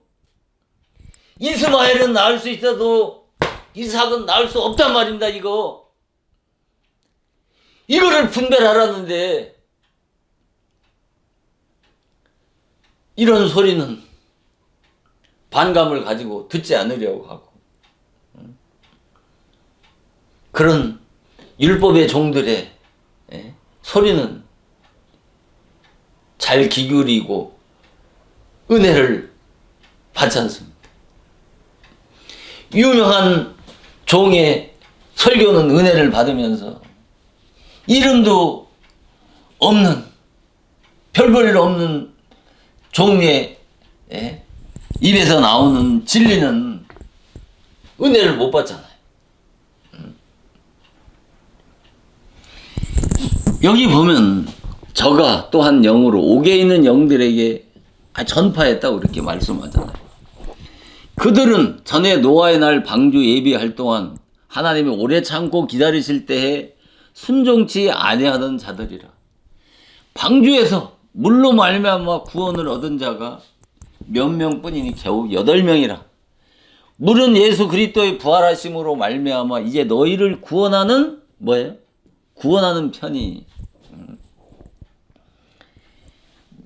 Speaker 2: 이스마엘은 낳을 수 있어도 이삭은 낳을 수 없단 말입니다. 이거를 분별하라는데 이런 소리는 반감을 가지고 듣지 않으려고 하고 그런 율법의 종들의 소리는 잘 기울이고 은혜를 받지 않습니다. 유명한 종의 설교는 은혜를 받으면서 이름도 없는 별 볼 일 없는 종의 입에서 나오는 진리는 은혜를 못 받잖아요. 여기 보면 저가 또한 영으로 옥에 있는 영들에게 전파했다고 이렇게 말씀하잖아요. 그들은 전에 노아의 날 방주 예비할 동안 하나님이 오래 참고 기다리실 때에 순종치 아니하던 자들이라. 방주에서 물로 말미암아 구원을 얻은 자가 몇 명뿐이니 겨우 8명이라. 물은 예수 그리스도의 부활하심으로 말미암아 이제 너희를 구원하는 뭐예요? 구원하는 편이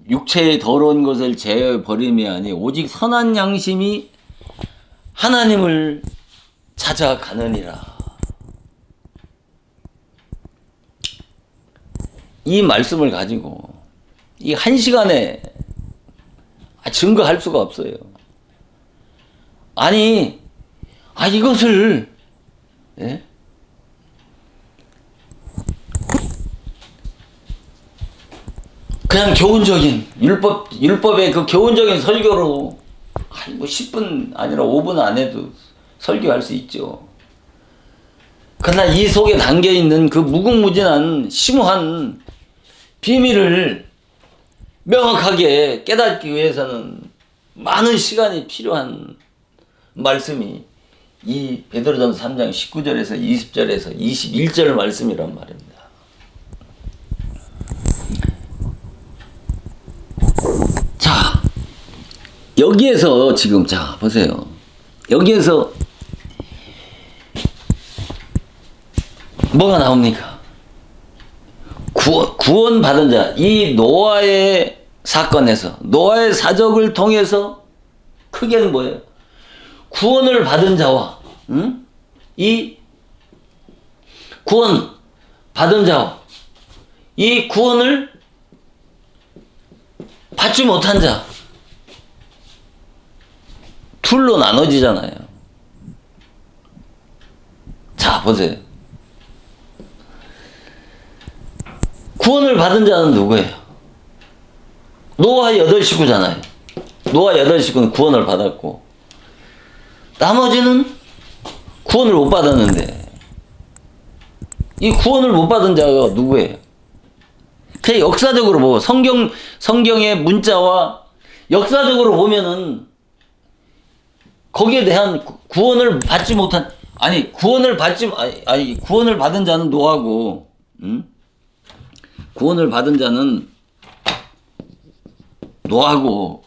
Speaker 2: 육체의 더러운 것을 제어 버림이 아니 오직 선한 양심이 하나님을 찾아가느니라. 이 말씀을 가지고 이 한 시간에 증거할 수가 없어요. 아니, 이것을 예? 그냥 교훈적인 율법의 그 교훈적인 설교로 뭐 10분 아니라 5분 안에도 설교할 수 있죠. 그러나 이 속에 담겨 있는 그 무궁무진한 심오한 비밀을 명확하게 깨닫기 위해서는 많은 시간이 필요한 말씀이 이 베드로전서 3장 19절에서 20절에서 21절 말씀이란 말입니다. 자, 여기에서 지금 자 보세요. 여기에서 뭐가 나옵니까? 구원받은 자, 이 노아의 사건에서 노아의 사적을 통해서 크게는 뭐예요? 구원을 받은 자와 이 구원 받은 자와 이 구원을 받지 못한 자 둘로 나눠지잖아요. 자 보세요. 구원을 받은 자는 누구예요? 노아 8식구잖아요. 노아 8식구는 구원을 받았고 나머지는 구원을 못 받았는데 이 구원을 못 받은 자가 누구예요? 그냥 역사적으로 보고 성경의 문자와 역사적으로 보면은 거기에 대한 구원을 받지 못한 구원을 받은 자는 노아고 구원을 받은 자는 노아고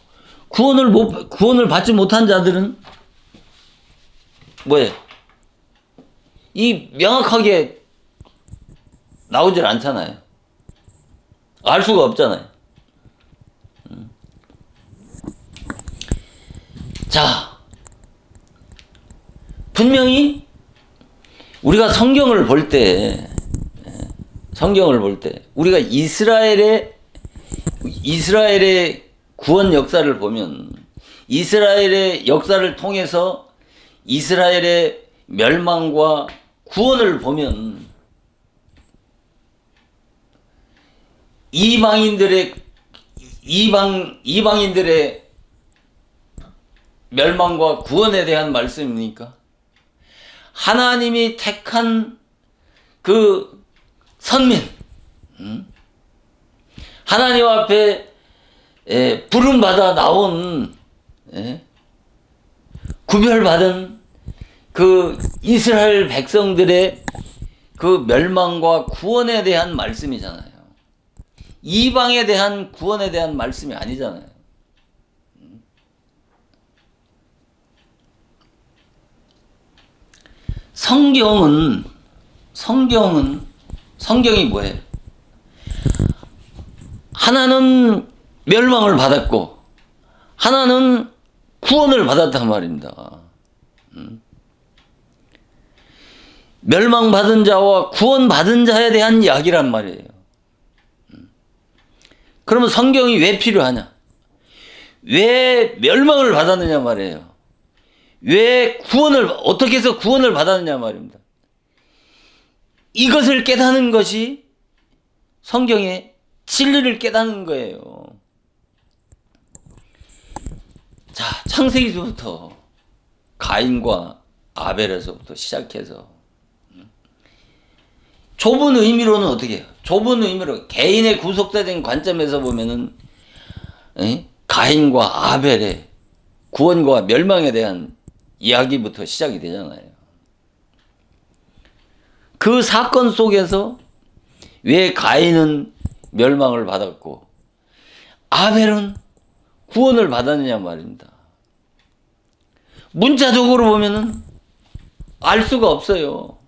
Speaker 2: 구원을 받지 못한 자들은 뭐예요? 이 명확하게 나오질 않잖아요. 알 수가 없잖아요. 자, 분명히 우리가 성경을 볼 때 우리가 이스라엘의 구원 역사를 보면 이스라엘의 역사를 통해서 이스라엘의 멸망과 구원을 보면 이방인들의 멸망과 구원에 대한 말씀입니까? 하나님이 택한 그 선민, 하나님 앞에 부름받아 나온 구별받은 그 이스라엘 백성들의 그 멸망과 구원에 대한 말씀이잖아요. 이방에 대한 구원에 대한 말씀이 아니잖아요. 성경이 뭐예요? 하나는 멸망을 받았고 하나는 구원을 받았단 말입니다. 멸망받은 자와 구원받은 자에 대한 이야기란 말이에요. 그러면 성경이 왜 필요하냐? 왜 멸망을 받았느냐 말이에요. 어떻게 해서 구원을 받았느냐 말입니다. 이것을 깨닫는 것이 성경의 진리를 깨닫는 거예요. 자, 창세기부터 가인과 아벨에서부터 시작해서 좁은 의미로는 어떻게 해요? 좁은 의미로 개인의 구속사적인 관점에서 보면은 가인과 아벨의 구원과 멸망에 대한 이야기부터 시작이 되잖아요. 그 사건 속에서 왜 가인은 멸망을 받았고 아벨은 구원을 받았느냐 말입니다. 문자적으로 보면은 알 수가 없어요.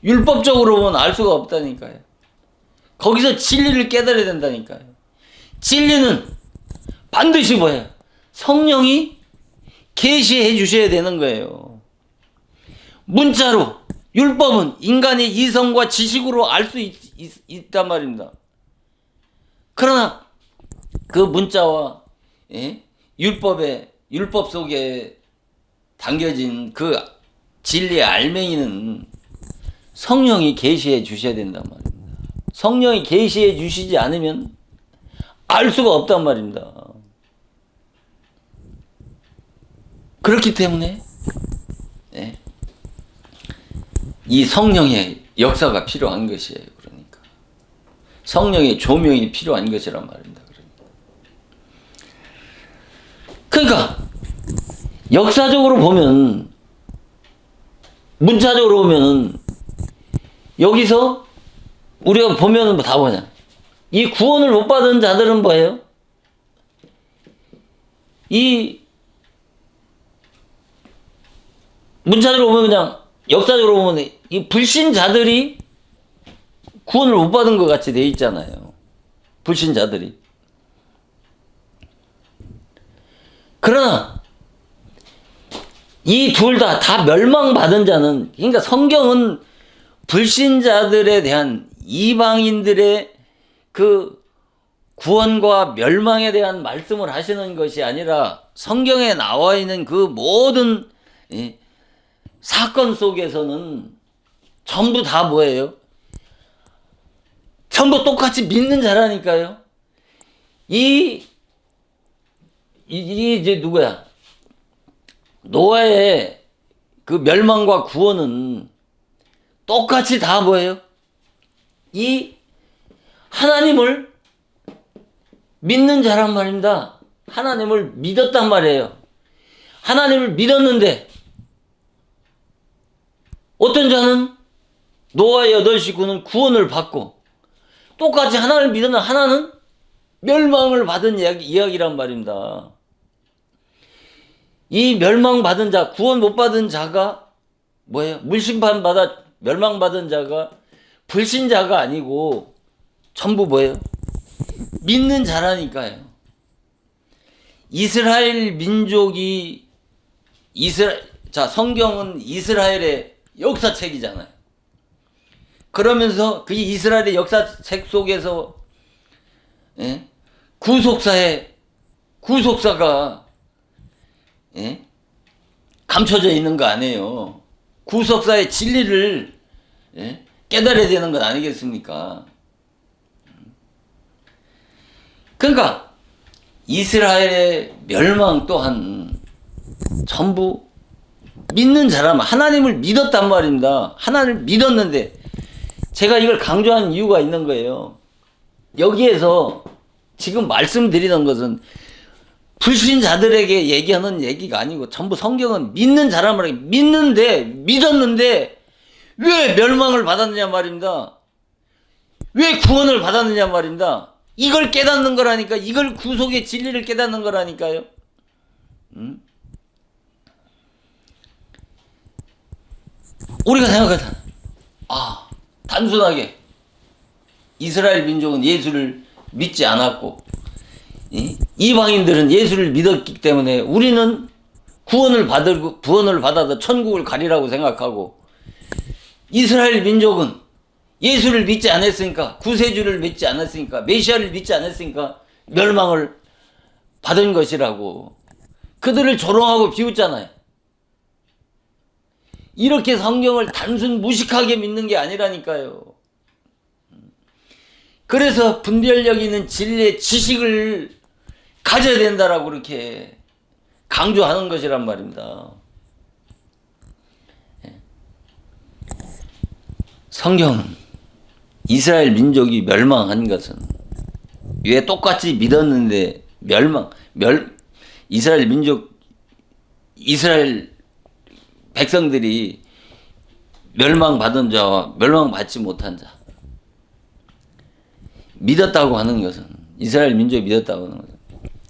Speaker 2: 율법적으로 보면 알 수가 없다니까요. 거기서 진리를 깨달아야 된다니까요. 진리는 반드시 뭐예요? 성령이 계시해 주셔야 되는 거예요. 문자로 율법은 인간의 이성과 지식으로 알 수 있단 말입니다. 그러나 그 문자와 율법 속에 담겨진 그 진리의 알맹이는 성령이 계시해 주셔야 된단 말입니다. 성령이 계시해 주시지 않으면 알 수가 없단 말입니다. 그렇기 때문에 이 성령의 역사가 필요한 것이에요. 그러니까 성령의 조명이 필요한 것이란 말입니다. 그러니까 역사적으로 보면, 문자적으로 보면 여기서 우리가 보면 다 뭐냐, 이 구원을 못 받은 자들은 뭐예요? 이 문자적으로 보면, 그냥 역사적으로 보면 이 불신자들이 구원을 못 받은 것 같이 돼 있잖아요. 불신자들이. 그러나 이 둘 다 멸망받은 자는, 그러니까 성경은 불신자들에 대한, 이방인들의 그 구원과 멸망에 대한 말씀을 하시는 것이 아니라 성경에 나와 있는 그 모든 사건 속에서는 전부 다 뭐예요? 전부 똑같이 믿는 자라니까요. 이제 누구야? 노아의 그 멸망과 구원은 똑같이 다 뭐예요? 이 하나님을 믿는 자란 말입니다. 하나님을 믿었단 말이에요. 하나님을 믿었는데 어떤 자는, 노아의 8식구는 구원을 받고 똑같이 하나님을 믿었는 하나는 멸망을 받은 이야기란 말입니다. 이 멸망받은 자, 구원 못 받은 자가 뭐예요? 물심판 받아 멸망받은 자가 불신자가 아니고 전부 뭐예요? 믿는 자라니까요. 이스라엘 민족이 성경은 이스라엘의 역사책이잖아요. 그러면서 그 이스라엘의 역사책 속에서 구속사가 감춰져 있는 거 아니에요. 구속사의 진리를 깨달아야 되는 것 아니겠습니까? 그러니까 이스라엘의 멸망 또한 전부 믿는 자라면, 하나님을 믿었단 말입니다. 하나님을 믿었는데, 제가 이걸 강조하는 이유가 있는 거예요. 여기에서 지금 말씀드리는 것은 불신자들에게 얘기하는 얘기가 아니고 전부 성경은 믿는 자란 말이에요. 믿었는데 왜 멸망을 받았느냐 말입니다. 왜 구원을 받았느냐 말입니다. 이걸 깨닫는 거라니까. 이걸 구속의 진리를 깨닫는 거라니까요. 우리가 생각하잖아. 단순하게 이스라엘 민족은 예수를 믿지 않았고 이방인들은 예수를 믿었기 때문에 우리는 구원을 받아서 천국을 가리라고 생각하고, 이스라엘 민족은 예수를 믿지 않았으니까, 구세주를 믿지 않았으니까, 메시아를 믿지 않았으니까 멸망을 받은 것이라고 그들을 조롱하고 비웃잖아요. 이렇게 성경을 단순 무식하게 믿는 게 아니라니까요. 그래서 분별력 있는 진리의 지식을 가져야 된다라고 그렇게 강조하는 것이란 말입니다. 성경은 이스라엘 민족이 멸망한 것은 왜 똑같이 믿었는데 이스라엘 백성들이 멸망받은 자와 멸망받지 못한 자. 믿었다고 하는 것은, 이스라엘 민족이 믿었다고 하는 것은,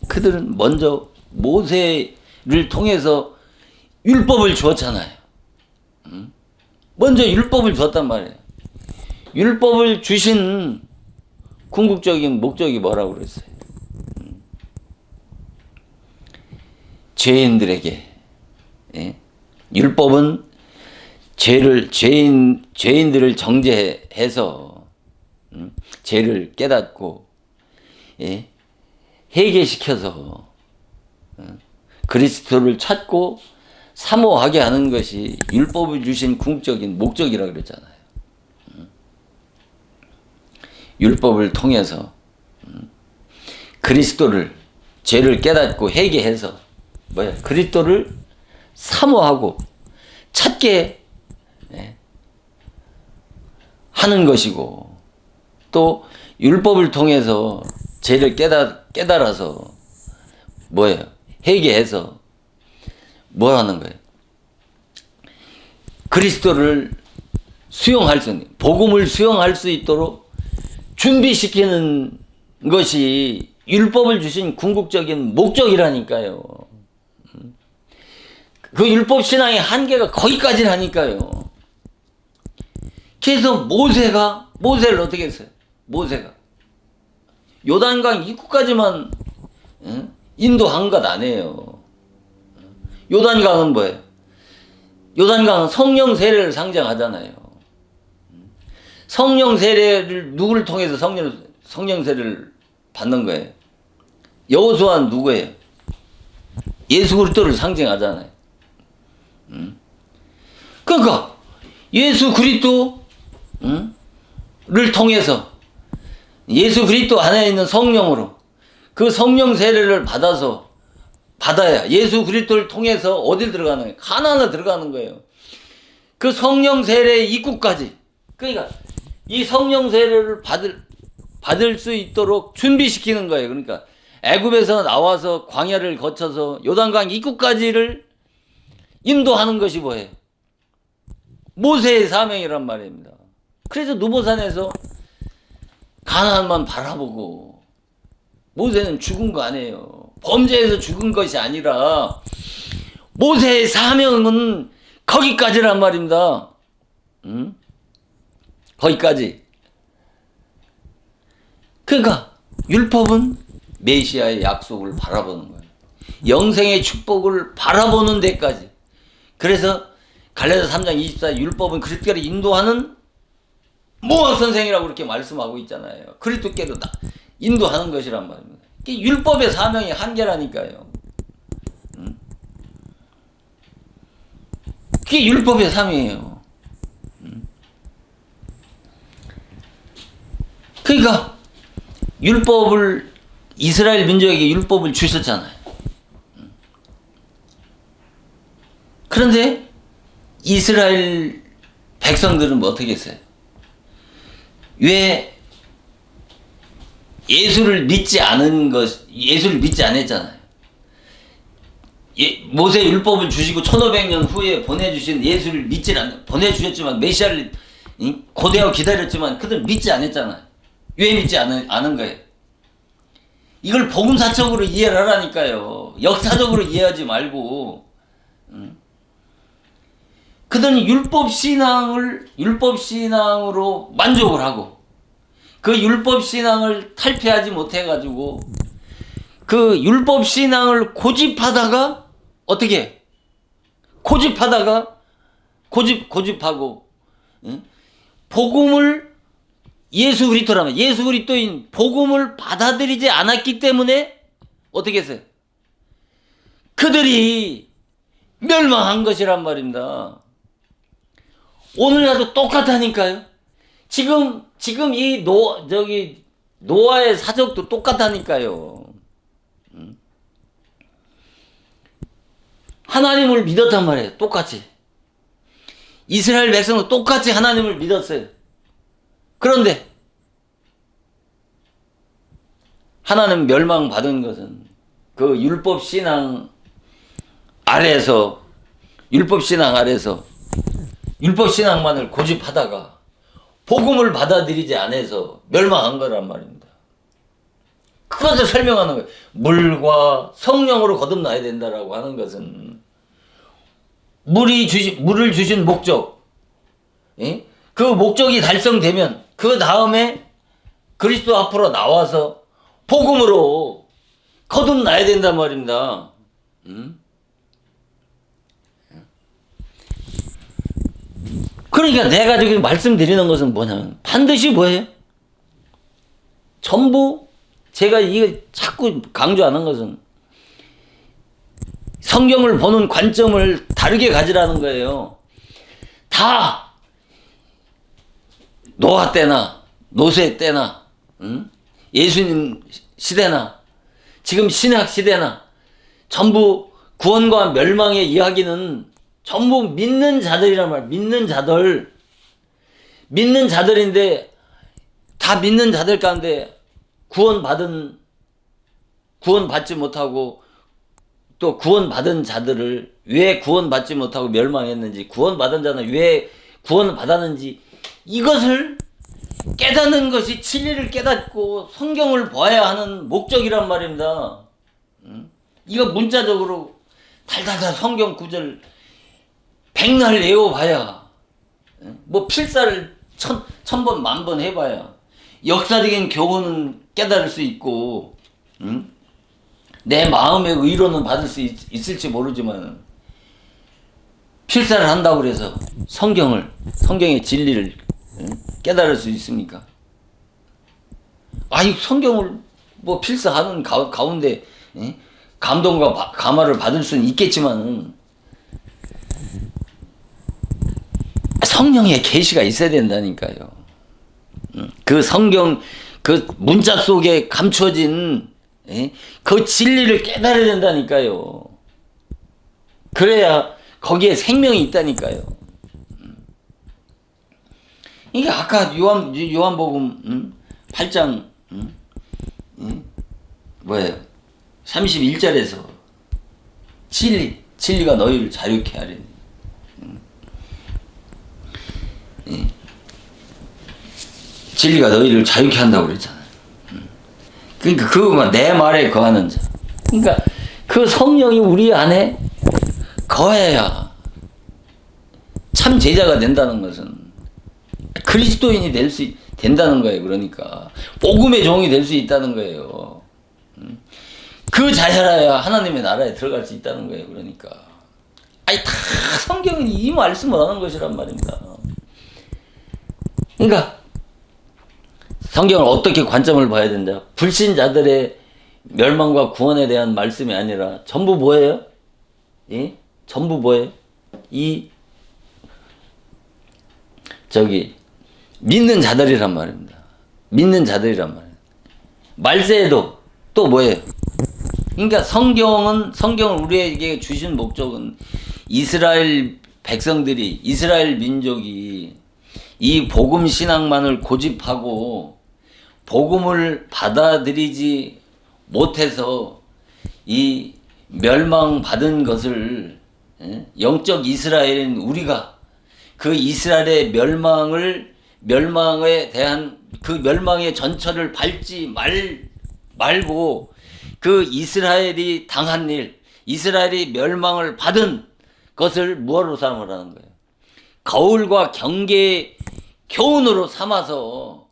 Speaker 2: 그들은 먼저 모세를 통해서 율법을 주었잖아요. 먼저 율법을 주었단 말이에요. 율법을 주신 궁극적인 목적이 뭐라고 그랬어요? 죄인들에게, 예? 율법은 죄인들을 정죄해서 죄를 깨닫고, 예? 회개시켜서 그리스도를 찾고 사모하게 하는 것이 율법을 주신 궁극적인 목적이라고 그랬잖아요. 율법을 통해서 그리스도를, 죄를 깨닫고 회개해서 그리스도를 사모하고 찾게 하는 것이고, 또 율법을 통해서 죄를 깨달아서 회개해서 뭐 하는 거예요? 그리스도를 수용할 수 있는, 복음을 수용할 수 있도록 준비시키는 것이 율법을 주신 궁극적인 목적이라니까요. 그 율법 신앙의 한계가 거기까지라니까요. 그래서 모세를 어떻게 했어요? 모세가 요단강 입구까지만 인도한 것 아니에요. 요단강은 뭐예요? 요단강은 성령 세례를 상징하잖아요. 성령 세례를 누구를 통해서 성령 세례를 받는 거예요? 여호수아는 누구예요? 예수 그리스도를 상징하잖아요. 그러니까 예수 그리스도를 통해서, 예수 그리스도 안에 있는 성령으로 그 성령 세례를 받아야 예수 그리스도를 통해서 어딜 들어가는 거예요? 가나안을 들어가는 거예요. 그 성령 세례의 입구까지. 그러니까 이 성령 세례를 받을 수 있도록 준비시키는 거예요. 그러니까 애굽에서 나와서 광야를 거쳐서 요단강 입구까지를 인도하는 것이 뭐예요? 모세의 사명이란 말입니다. 그래서 누보산에서 가나안만 바라보고, 모세는 죽은 거 아니에요. 범죄에서 죽은 것이 아니라 모세의 사명은 거기까지란 말입니다. 거기까지. 그러니까 율법은 메시아의 약속을 바라보는 거예요. 영생의 축복을 바라보는 데까지. 그래서 갈라디아 3장 24 율법은 그리스도를 인도하는 모학 선생이라고 그렇게 말씀하고 있잖아요. 그리스도께로 인도하는 것이란 말입니다. 율법의 사명이 한계라니까요. 그게 율법의 사명이에요. 그러니까 이스라엘 민족에게 율법을 주셨잖아요. 그런데 이스라엘 백성들은 뭐 어떻게 했어요? 왜 예수를 믿지 않았잖아요. 모세 율법을 주시고 1500년 후에 보내주신 예수를 보내주셨지만, 메시아를 고대하고 기다렸지만 그들 믿지 않았잖아요. 왜 믿지 않은 거예요? 이걸 복음사적으로 이해를 하라니까요. 역사적으로 이해하지 말고. 그들은 율법신앙으로 만족을 하고, 그 율법신앙을 탈피하지 못해가지고, 그 율법신앙을 고집하다가, 어떻게? 고집하고, 복음을, 예수 그리스도라면, 예수 그리스도인 복음을 받아들이지 않았기 때문에, 어떻게 했어요? 그들이 멸망한 것이란 말입니다. 오늘날도 똑같다니까요. 지금 이 노아의 사적도 똑같다니까요. 하나님을 믿었단 말이에요. 똑같이. 이스라엘 백성도 똑같이 하나님을 믿었어요. 그런데 하나님 멸망받은 것은 그 율법신앙 아래서 율법 신앙만을 고집하다가 복음을 받아들이지 않아서 멸망한 거란 말입니다. 그것을 설명하는 거예요. 물과 성령으로 거듭나야 된다라고 하는 것은 물을 주신 목적, 예? 그 목적이 달성되면 그 다음에 그리스도 앞으로 나와서 복음으로 거듭나야 된단 말입니다. 그러니까 내가 지금 말씀드리는 것은 뭐냐면 반드시 뭐예요? 전부 제가 이거 자꾸 강조하는 것은 성경을 보는 관점을 다르게 가지라는 거예요. 다 노아 때나 노세 때나 예수님 시대나 지금 신약 시대나 전부 구원과 멸망의 이야기는 전부 믿는 자들이란 말. 믿는 자들인데 다 믿는 자들 가운데 구원받지 못하고 또 구원받은 자들을 왜 구원받지 못하고 멸망했는지, 구원받은 자는 왜 구원받았는지, 이것을 깨닫는 것이 진리를 깨닫고 성경을 봐야 하는 목적이란 말입니다. 이거 문자적으로 달달달 성경 구절 백날 외워봐야, 뭐 필사를 천번 만번 해봐야 역사적인 교훈은 깨달을 수 있고, 내 마음의 의로는 받을 수 있을지 모르지만 필사를 한다고 해서 성경의 진리를 깨달을 수 있습니까? 아니, 성경을 뭐 필사하는 가운데 감동과 감화를 받을 수는 있겠지만 성령의 계시가 있어야 된다니까요. 그 성경 그 문자 속에 감춰진 그 진리를 깨달아야 된다니까요. 그래야 거기에 생명이 있다니까요. 이게 아까 요한복음 8장 뭐예요? 31절에서 진리가 너희를 자유케 하리니. 진리가 너희를 자유케 한다고 그랬잖아요. 그러니까 그거만 내 말에 거하는 자. 그러니까 그 성령이 우리 안에 거해야 참 제자가 된다는 것은 그리스도인이 된다는 거예요. 그러니까 복음의 종이 될 수 있다는 거예요. 그 자녀라야 하나님의 나라에 들어갈 수 있다는 거예요. 그러니까 아니 다 성경이 이 말씀을 하는 것이란 말입니다. 그러니까 성경을 어떻게 관점을 봐야 된다? 불신자들의 멸망과 구원에 대한 말씀이 아니라 전부 뭐예요? 예? 전부 뭐예요? 믿는 자들이란 말입니다. 믿는 자들이란 말이에요. 말세에도 또 뭐예요? 그러니까 성경을 우리에게 주신 목적은 이스라엘 백성들이, 이스라엘 민족이 이 복음 신앙만을 고집하고 복음을 받아들이지 못해서 이 멸망받은 것을, 영적 이스라엘인 우리가 그 이스라엘의 멸망에 대한 그 멸망의 전철을 밟지 말고 그 이스라엘이 당한 일, 이스라엘이 멸망을 받은 것을 무엇으로 삼으라는 거예요? 거울과 경계의 교훈으로 삼아서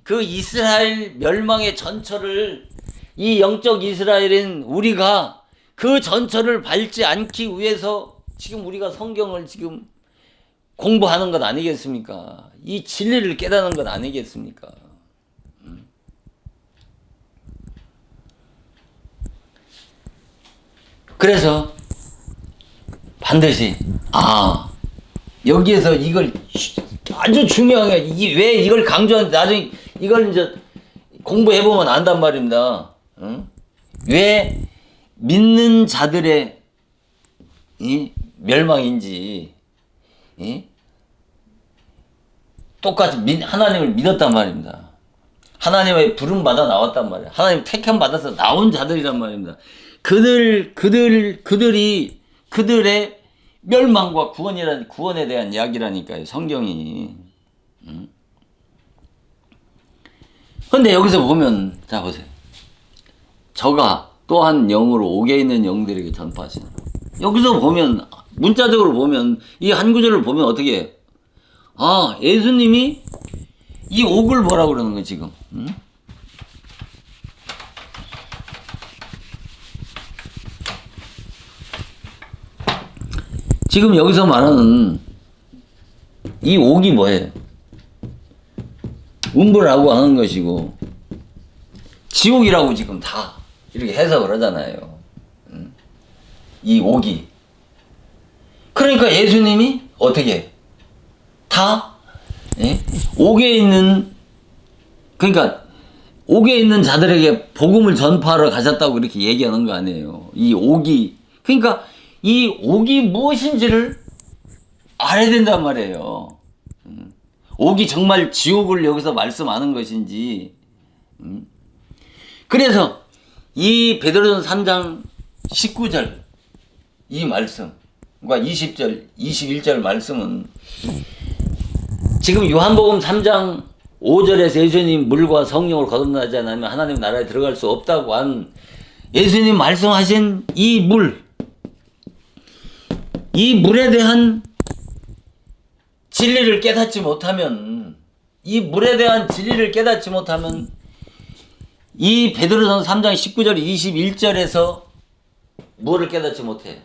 Speaker 2: 그 이스라엘 멸망의 전철을 이 영적 이스라엘인 우리가 그 전철을 밟지 않기 위해서 지금 우리가 성경을 지금 공부하는 것 아니겠습니까? 이 진리를 깨닫는 것 아니겠습니까? 그래서 반드시 여기에서 이걸 아주 중요한 게 왜 이걸 강조하는지 나중에 이걸 이제 공부해보면 안단 말입니다. 왜 믿는 자들의 멸망인지 똑같이 하나님을 믿었단 말입니다. 하나님의 부름받아 나왔단 말이에요. 하나님 택함 받아서 나온 자들이란 말입니다. 그들의 멸망과 구원에 대한 이야기라니까요, 성경이. 근데 여기서 보면, 자, 보세요. 저가 또한 영으로 옥에 있는 영들에게 전파하시는. 여기서 보면, 문자적으로 보면, 이 한 구절을 보면 어떻게 해요? 아, 예수님이 이 옥을 뭐라고 그러는 거예요, 지금. 지금 여기서 말하는 이 옥이 뭐예요? 음부라고 하는 것이고, 지옥이라고 지금 다 이렇게 해석을 하잖아요. 이 옥이. 그러니까 예수님이 어떻게 다 옥에 있는, 그러니까 옥에 있는 자들에게 복음을 전파하러 가셨다고 이렇게 얘기하는 거 아니에요. 이 옥이, 그러니까 이 옥이 무엇인지를 알아야 된단 말이에요. 옥이 정말 지옥을 여기서 말씀하는 것인지. 그래서 이 베드로전서 3장 19절 이 말씀과 20절, 21절 말씀은 지금 요한복음 3장 5절에서 예수님 물과 성령을 거듭나지 않으면 하나님 나라에 들어갈 수 없다고 한 예수님 말씀하신 이 물, 이 물에 대한 진리를 깨닫지 못하면, 이 물에 대한 진리를 깨닫지 못하면 이 베드로전서 3장 19절 21절에서 뭐를 깨닫지 못해요?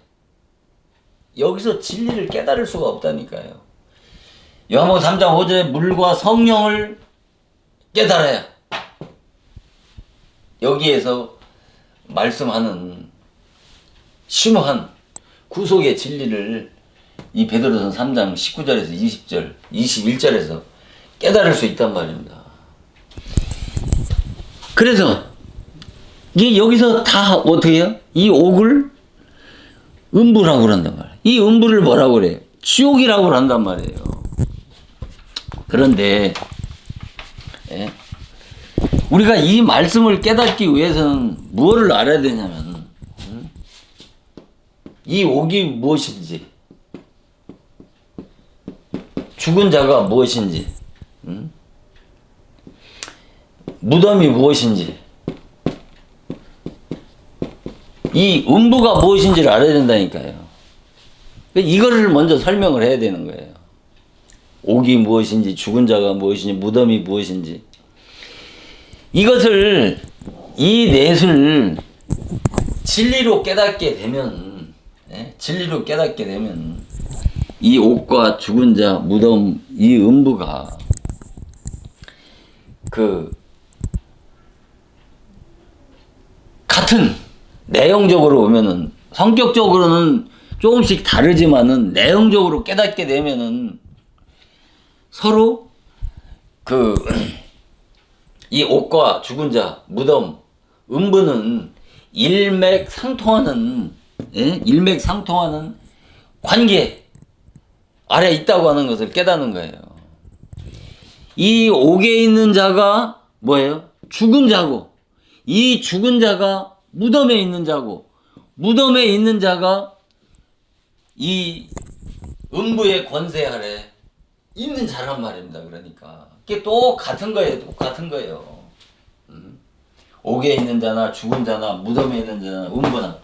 Speaker 2: 여기서 진리를 깨달을 수가 없다니까요. 요한복음 3장 5절에 물과 성령을 깨달아야 여기에서 말씀하는 심오한 구속의 진리를 이 베드로전서 3장 19절에서 20절, 21절에서 깨달을 수 있단 말입니다. 그래서 이게 여기서 다 어떻게 해요? 이 옥을 음부라고 그런단 말이에요. 이 음부를 뭐라고 그래요? 지옥이라고 한단 말이에요. 그런데 우리가 이 말씀을 깨닫기 위해서는 무엇을 알아야 되냐면 이 옥이 무엇인지, 죽은 자가 무엇인지, 무덤이 무엇인지, 이 음부가 무엇인지를 알아야 된다니까요. 이거를 먼저 설명을 해야 되는 거예요. 옥이 무엇인지, 죽은 자가 무엇인지, 무덤이 무엇인지. 이것을, 이 넷을 진리로 깨닫게 되면, 진리로 깨닫게 되면 이 옥과 죽은 자, 무덤, 이 음부가 같은, 내용적으로 보면은, 성격적으로는 조금씩 다르지만은 내용적으로 깨닫게 되면은 서로 이 옥과 죽은 자, 무덤, 음부는 일맥상통하는 관계 아래 있다고 하는 것을 깨닫는 거예요. 이 옥에 있는 자가 뭐예요? 죽은 자고, 이 죽은 자가 무덤에 있는 자고, 무덤에 있는 자가 이 음부의 권세 아래 있는 자란 말입니다. 그러니까 이게 똑같은 거예요. 똑같은 거예요. 옥에 있는 자나 죽은 자나 무덤에 있는 자나 음부나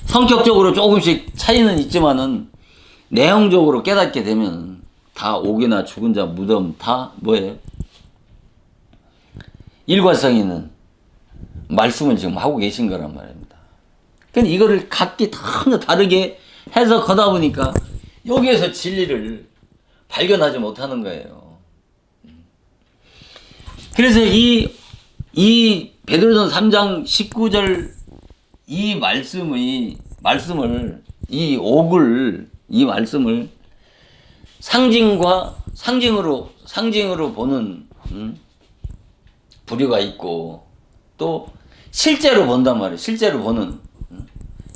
Speaker 2: 성격적으로 조금씩 차이는 있지만은 내용적으로 깨닫게 되면 다 옥이나 죽은 자, 무덤 다 뭐예요? 일관성 있는 말씀을 지금 하고 계신 거란 말입니다. 근데 이거를 각기 전혀 다르게 해석하다 보니까 여기에서 진리를 발견하지 못하는 거예요. 그래서 이 베드로전서 3장 19절 이 말씀을 이 옥을, 이 말씀을 상징으로 보는 부류가 있고, 또 실제로 본단 말이에요. 실제로 보는.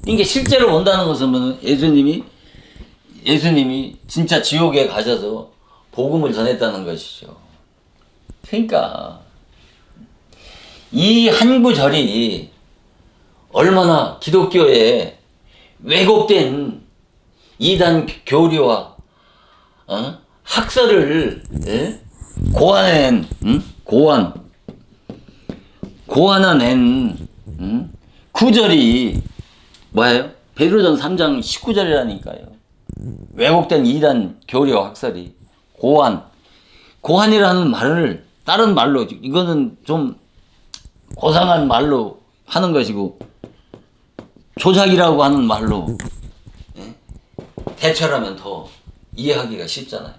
Speaker 2: 이게 실제로 본다는 것은 예수님이 진짜 지옥에 가셔서 복음을 전했다는 것이죠. 그러니까 이 한 구절이 얼마나 기독교에 왜곡된 이단 교리와 학설을 고안해낸 고안해낸 구절이 뭐예요? 베드로전 3장 19절이라니까요. 왜곡된 이단 교리와 학설이 고안이라는 말을 다른 말로, 이거는 좀 고상한 말로 하는 것이고 조작이라고 하는 말로 대처하면 더 이해하기가 쉽잖아요.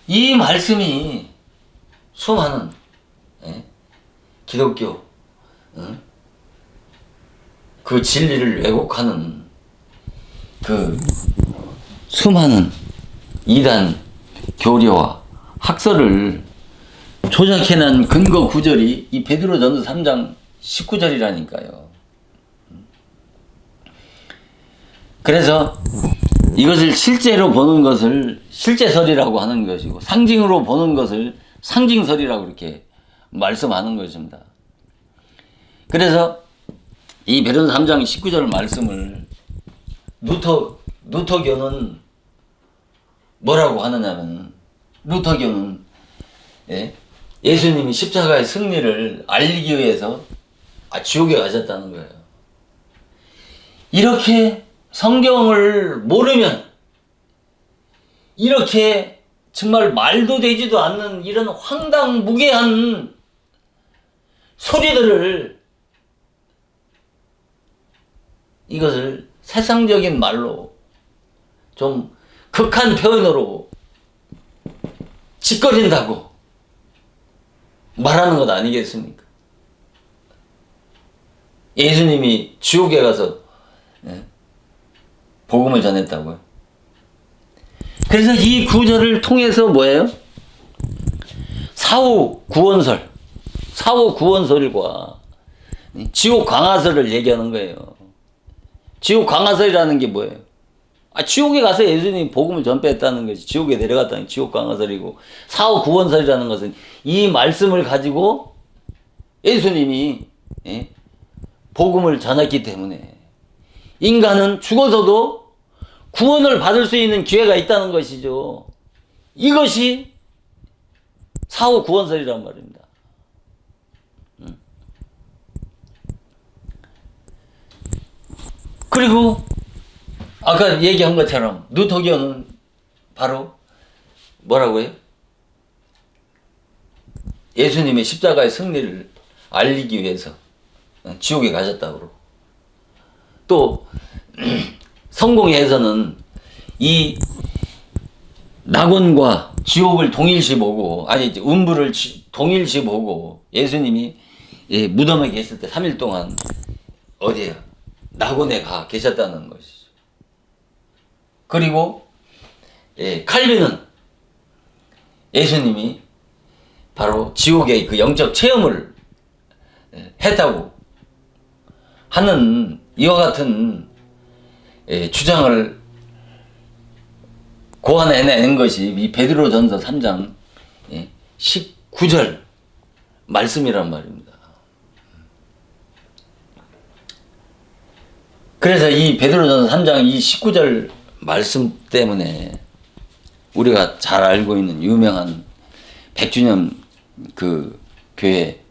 Speaker 2: 이 말씀이 수많은 기독교 그 진리를 왜곡하는 그 수많은 이단 교리와 학설을 조작해낸 근거 구절이 이 베드로전서 3장 19절이라니까요. 그래서 이것을 실제로 보는 것을 실제설이라고 하는 것이고 상징으로 보는 것을 상징설이라고 이렇게 말씀하는 것입니다. 그래서 이 베드로전서 3장 19절 말씀을 루터교는 뭐라고 하느냐면, 루터교는 예수님이 십자가의 승리를 알리기 위해서 지옥에 가셨다는 거예요. 이렇게 성경을 모르면, 이렇게 정말 말도 되지도 않는 이런 황당무계한 소리들을, 이것을 세상적인 말로 좀 극한 표현으로 짓거린다고 말하는 것 아니겠습니까? 예수님이 지옥에 가서 복음을 전했다고요. 그래서 이 구절을 통해서 뭐예요? 사후 구원설과 지옥 강화설을 얘기하는 거예요. 지옥 강화설이라는 게 뭐예요? 지옥에 가서 예수님이 복음을 전폐했다는 것이 지옥에 내려갔다는 지옥 강화설이고, 사후 구원설이라는 것은 이 말씀을 가지고 예수님이 복음을 전했기 때문에 인간은 죽어서도 구원을 받을 수 있는 기회가 있다는 것이죠. 이것이 사후 구원설이란 말입니다. 그리고 아까 얘기한 것처럼 루터교는 바로 뭐라고 해요? 예수님의 십자가의 승리를 알리기 위해서 지옥에 가셨다고 그러고, 또 성공회에서는 이 낙원과 지옥을 동일시 보고, 음부를 동일시 보고 예수님이 무덤에 계실 때 3일 동안 어디에요? 낙원에 가 계셨다는 것이죠. 그리고 칼빈은 예수님이 바로 지옥의 그 영적 체험을 했다고 하는 이와 같은 주장을 고안해낸 것이 이 베드로전서 3장 19절 말씀이란 말입니다. 그래서 이 베드로전서 3장 이 19절 말씀 때문에 우리가 잘 알고 있는 유명한 백주년 그 교회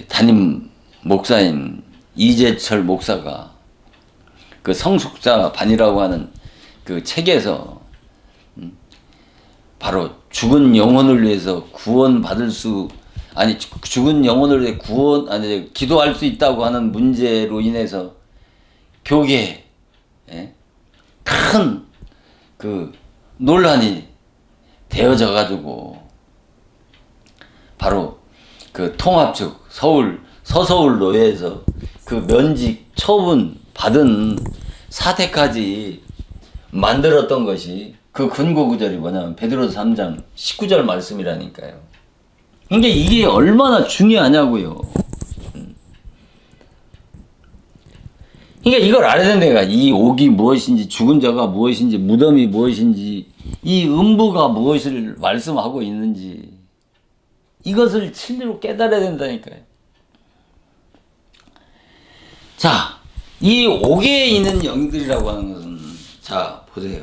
Speaker 2: 담임 목사인 이재철 목사가 그 성숙자 반이라고 하는 그 책에서 바로 죽은 영혼을 위해서 죽은 영혼을 위해 기도할 수 있다고 하는 문제로 인해서 교계에 큰 그 논란이 되어져 가지고 바로 그 통합측 서서울 노회에서 그 면직 처분 받은 사태까지 만들었던 것이 그 근거 구절이 뭐냐면 베드로서 3장 19절 말씀이라니까요. 근데 이게 얼마나 중요하냐고요. 그러니까 이걸 알아야 된다니까. 이 옥이 무엇인지, 죽은 자가 무엇인지, 무덤이 무엇인지, 이 음부가 무엇을 말씀하고 있는지, 이것을 진리로 깨달아야 된다니까요. 자, 이 옥에 있는 영들이라고 하는 것은, 자 보세요.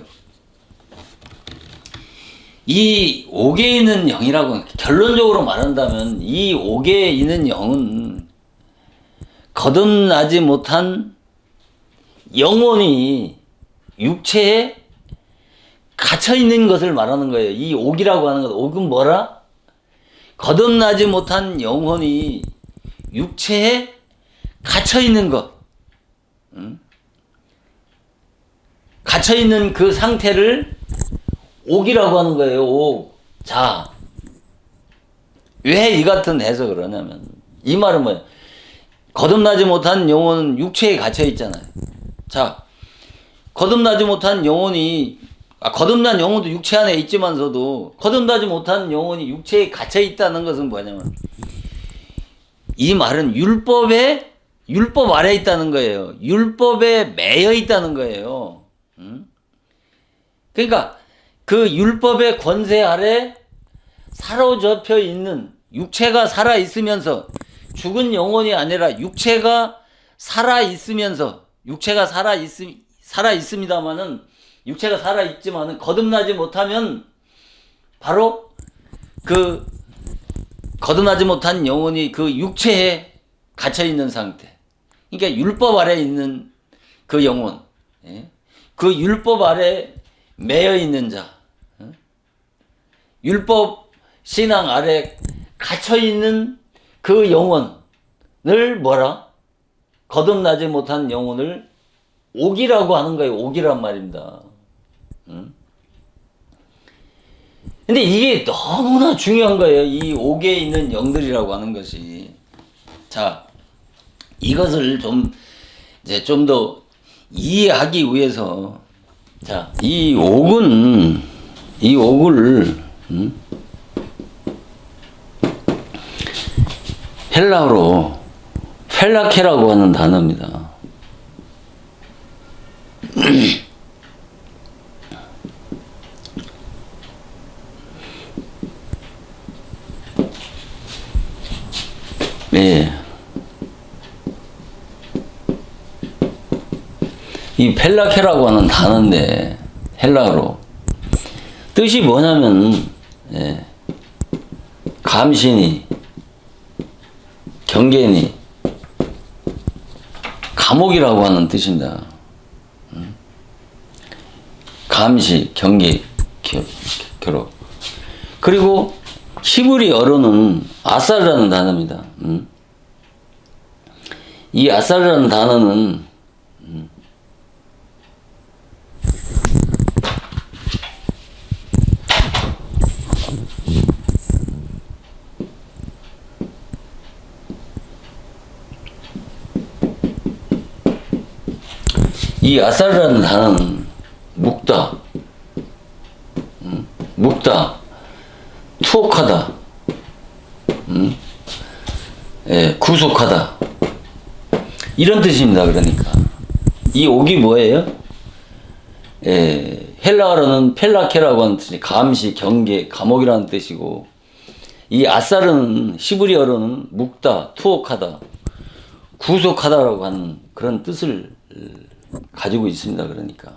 Speaker 2: 이 옥에 있는 영이라고 결론적으로 말한다면 이 옥에 있는 영은 거듭나지 못한 영혼이 육체에 갇혀 있는 것을 말하는 거예요. 이 옥이라고 하는 것. 옥은 뭐라? 거듭나지 못한 영혼이 육체에 갇혀 있는 것. 갇혀 있는 그 상태를 옥이라고 하는 거예요. 옥. 자, 왜 이 같은 해석을 하냐면 이 말은 뭐예요? 거듭나지 못한 영혼은 육체에 갇혀 있잖아요. 자, 거듭나지 못한 영혼이 거듭난 영혼도 육체 안에 있지만서도 거듭나지 못한 영혼이 육체에 갇혀 있다는 것은 뭐냐면 이 말은 율법 아래에 있다는 거예요. 율법에 매여 있다는 거예요. 그러니까 그 율법의 권세 아래 사로잡혀 있는 육체가 살아 있으면서 죽은 영혼이 아니라 육체가 살아 있으면서 육체가 살아 있습니다만은 육체가 살아 있지만은 거듭나지 못하면 바로 그 거듭나지 못한 영혼이 그 육체에 갇혀 있는 상태. 그러니까 율법 아래 있는 그 영혼, 그 율법 아래 매여 있는 자, 율법 신앙 아래 갇혀 있는 그 영혼을 뭐라? 거듭나지 못한 영혼을 옥이라고 하는 거예요. 옥이란 말입니다. 근데 이게 너무나 중요한 거예요. 이 옥에 있는 영들이라고 하는 것이. 자, 이것을 좀 더 이해하기 위해서, 자, 이 옥을 헬라어로 펠라케라고 하는 단어입니다. 네. 이 펠라케라고 하는 단어인데 헬라어로 뜻이 뭐냐면 감시니 경계니 감옥이라고 하는 뜻입니다. 감시, 경계, 교록. 그리고 히브리어로는 아살이라는 단어입니다. 이 아살이라는 단어는 이 아살이라는 단어는 묵다, 투옥하다, 구속하다, 이런 뜻입니다. 그러니까 이 옥이 뭐예요? 헬라어로는 펠라케라고 하는 뜻이 감시, 경계, 감옥이라는 뜻이고, 이 아살은 히브리어로는 묵다, 투옥하다, 구속하다라고 하는 그런 뜻을 가지고 있습니다. 그러니까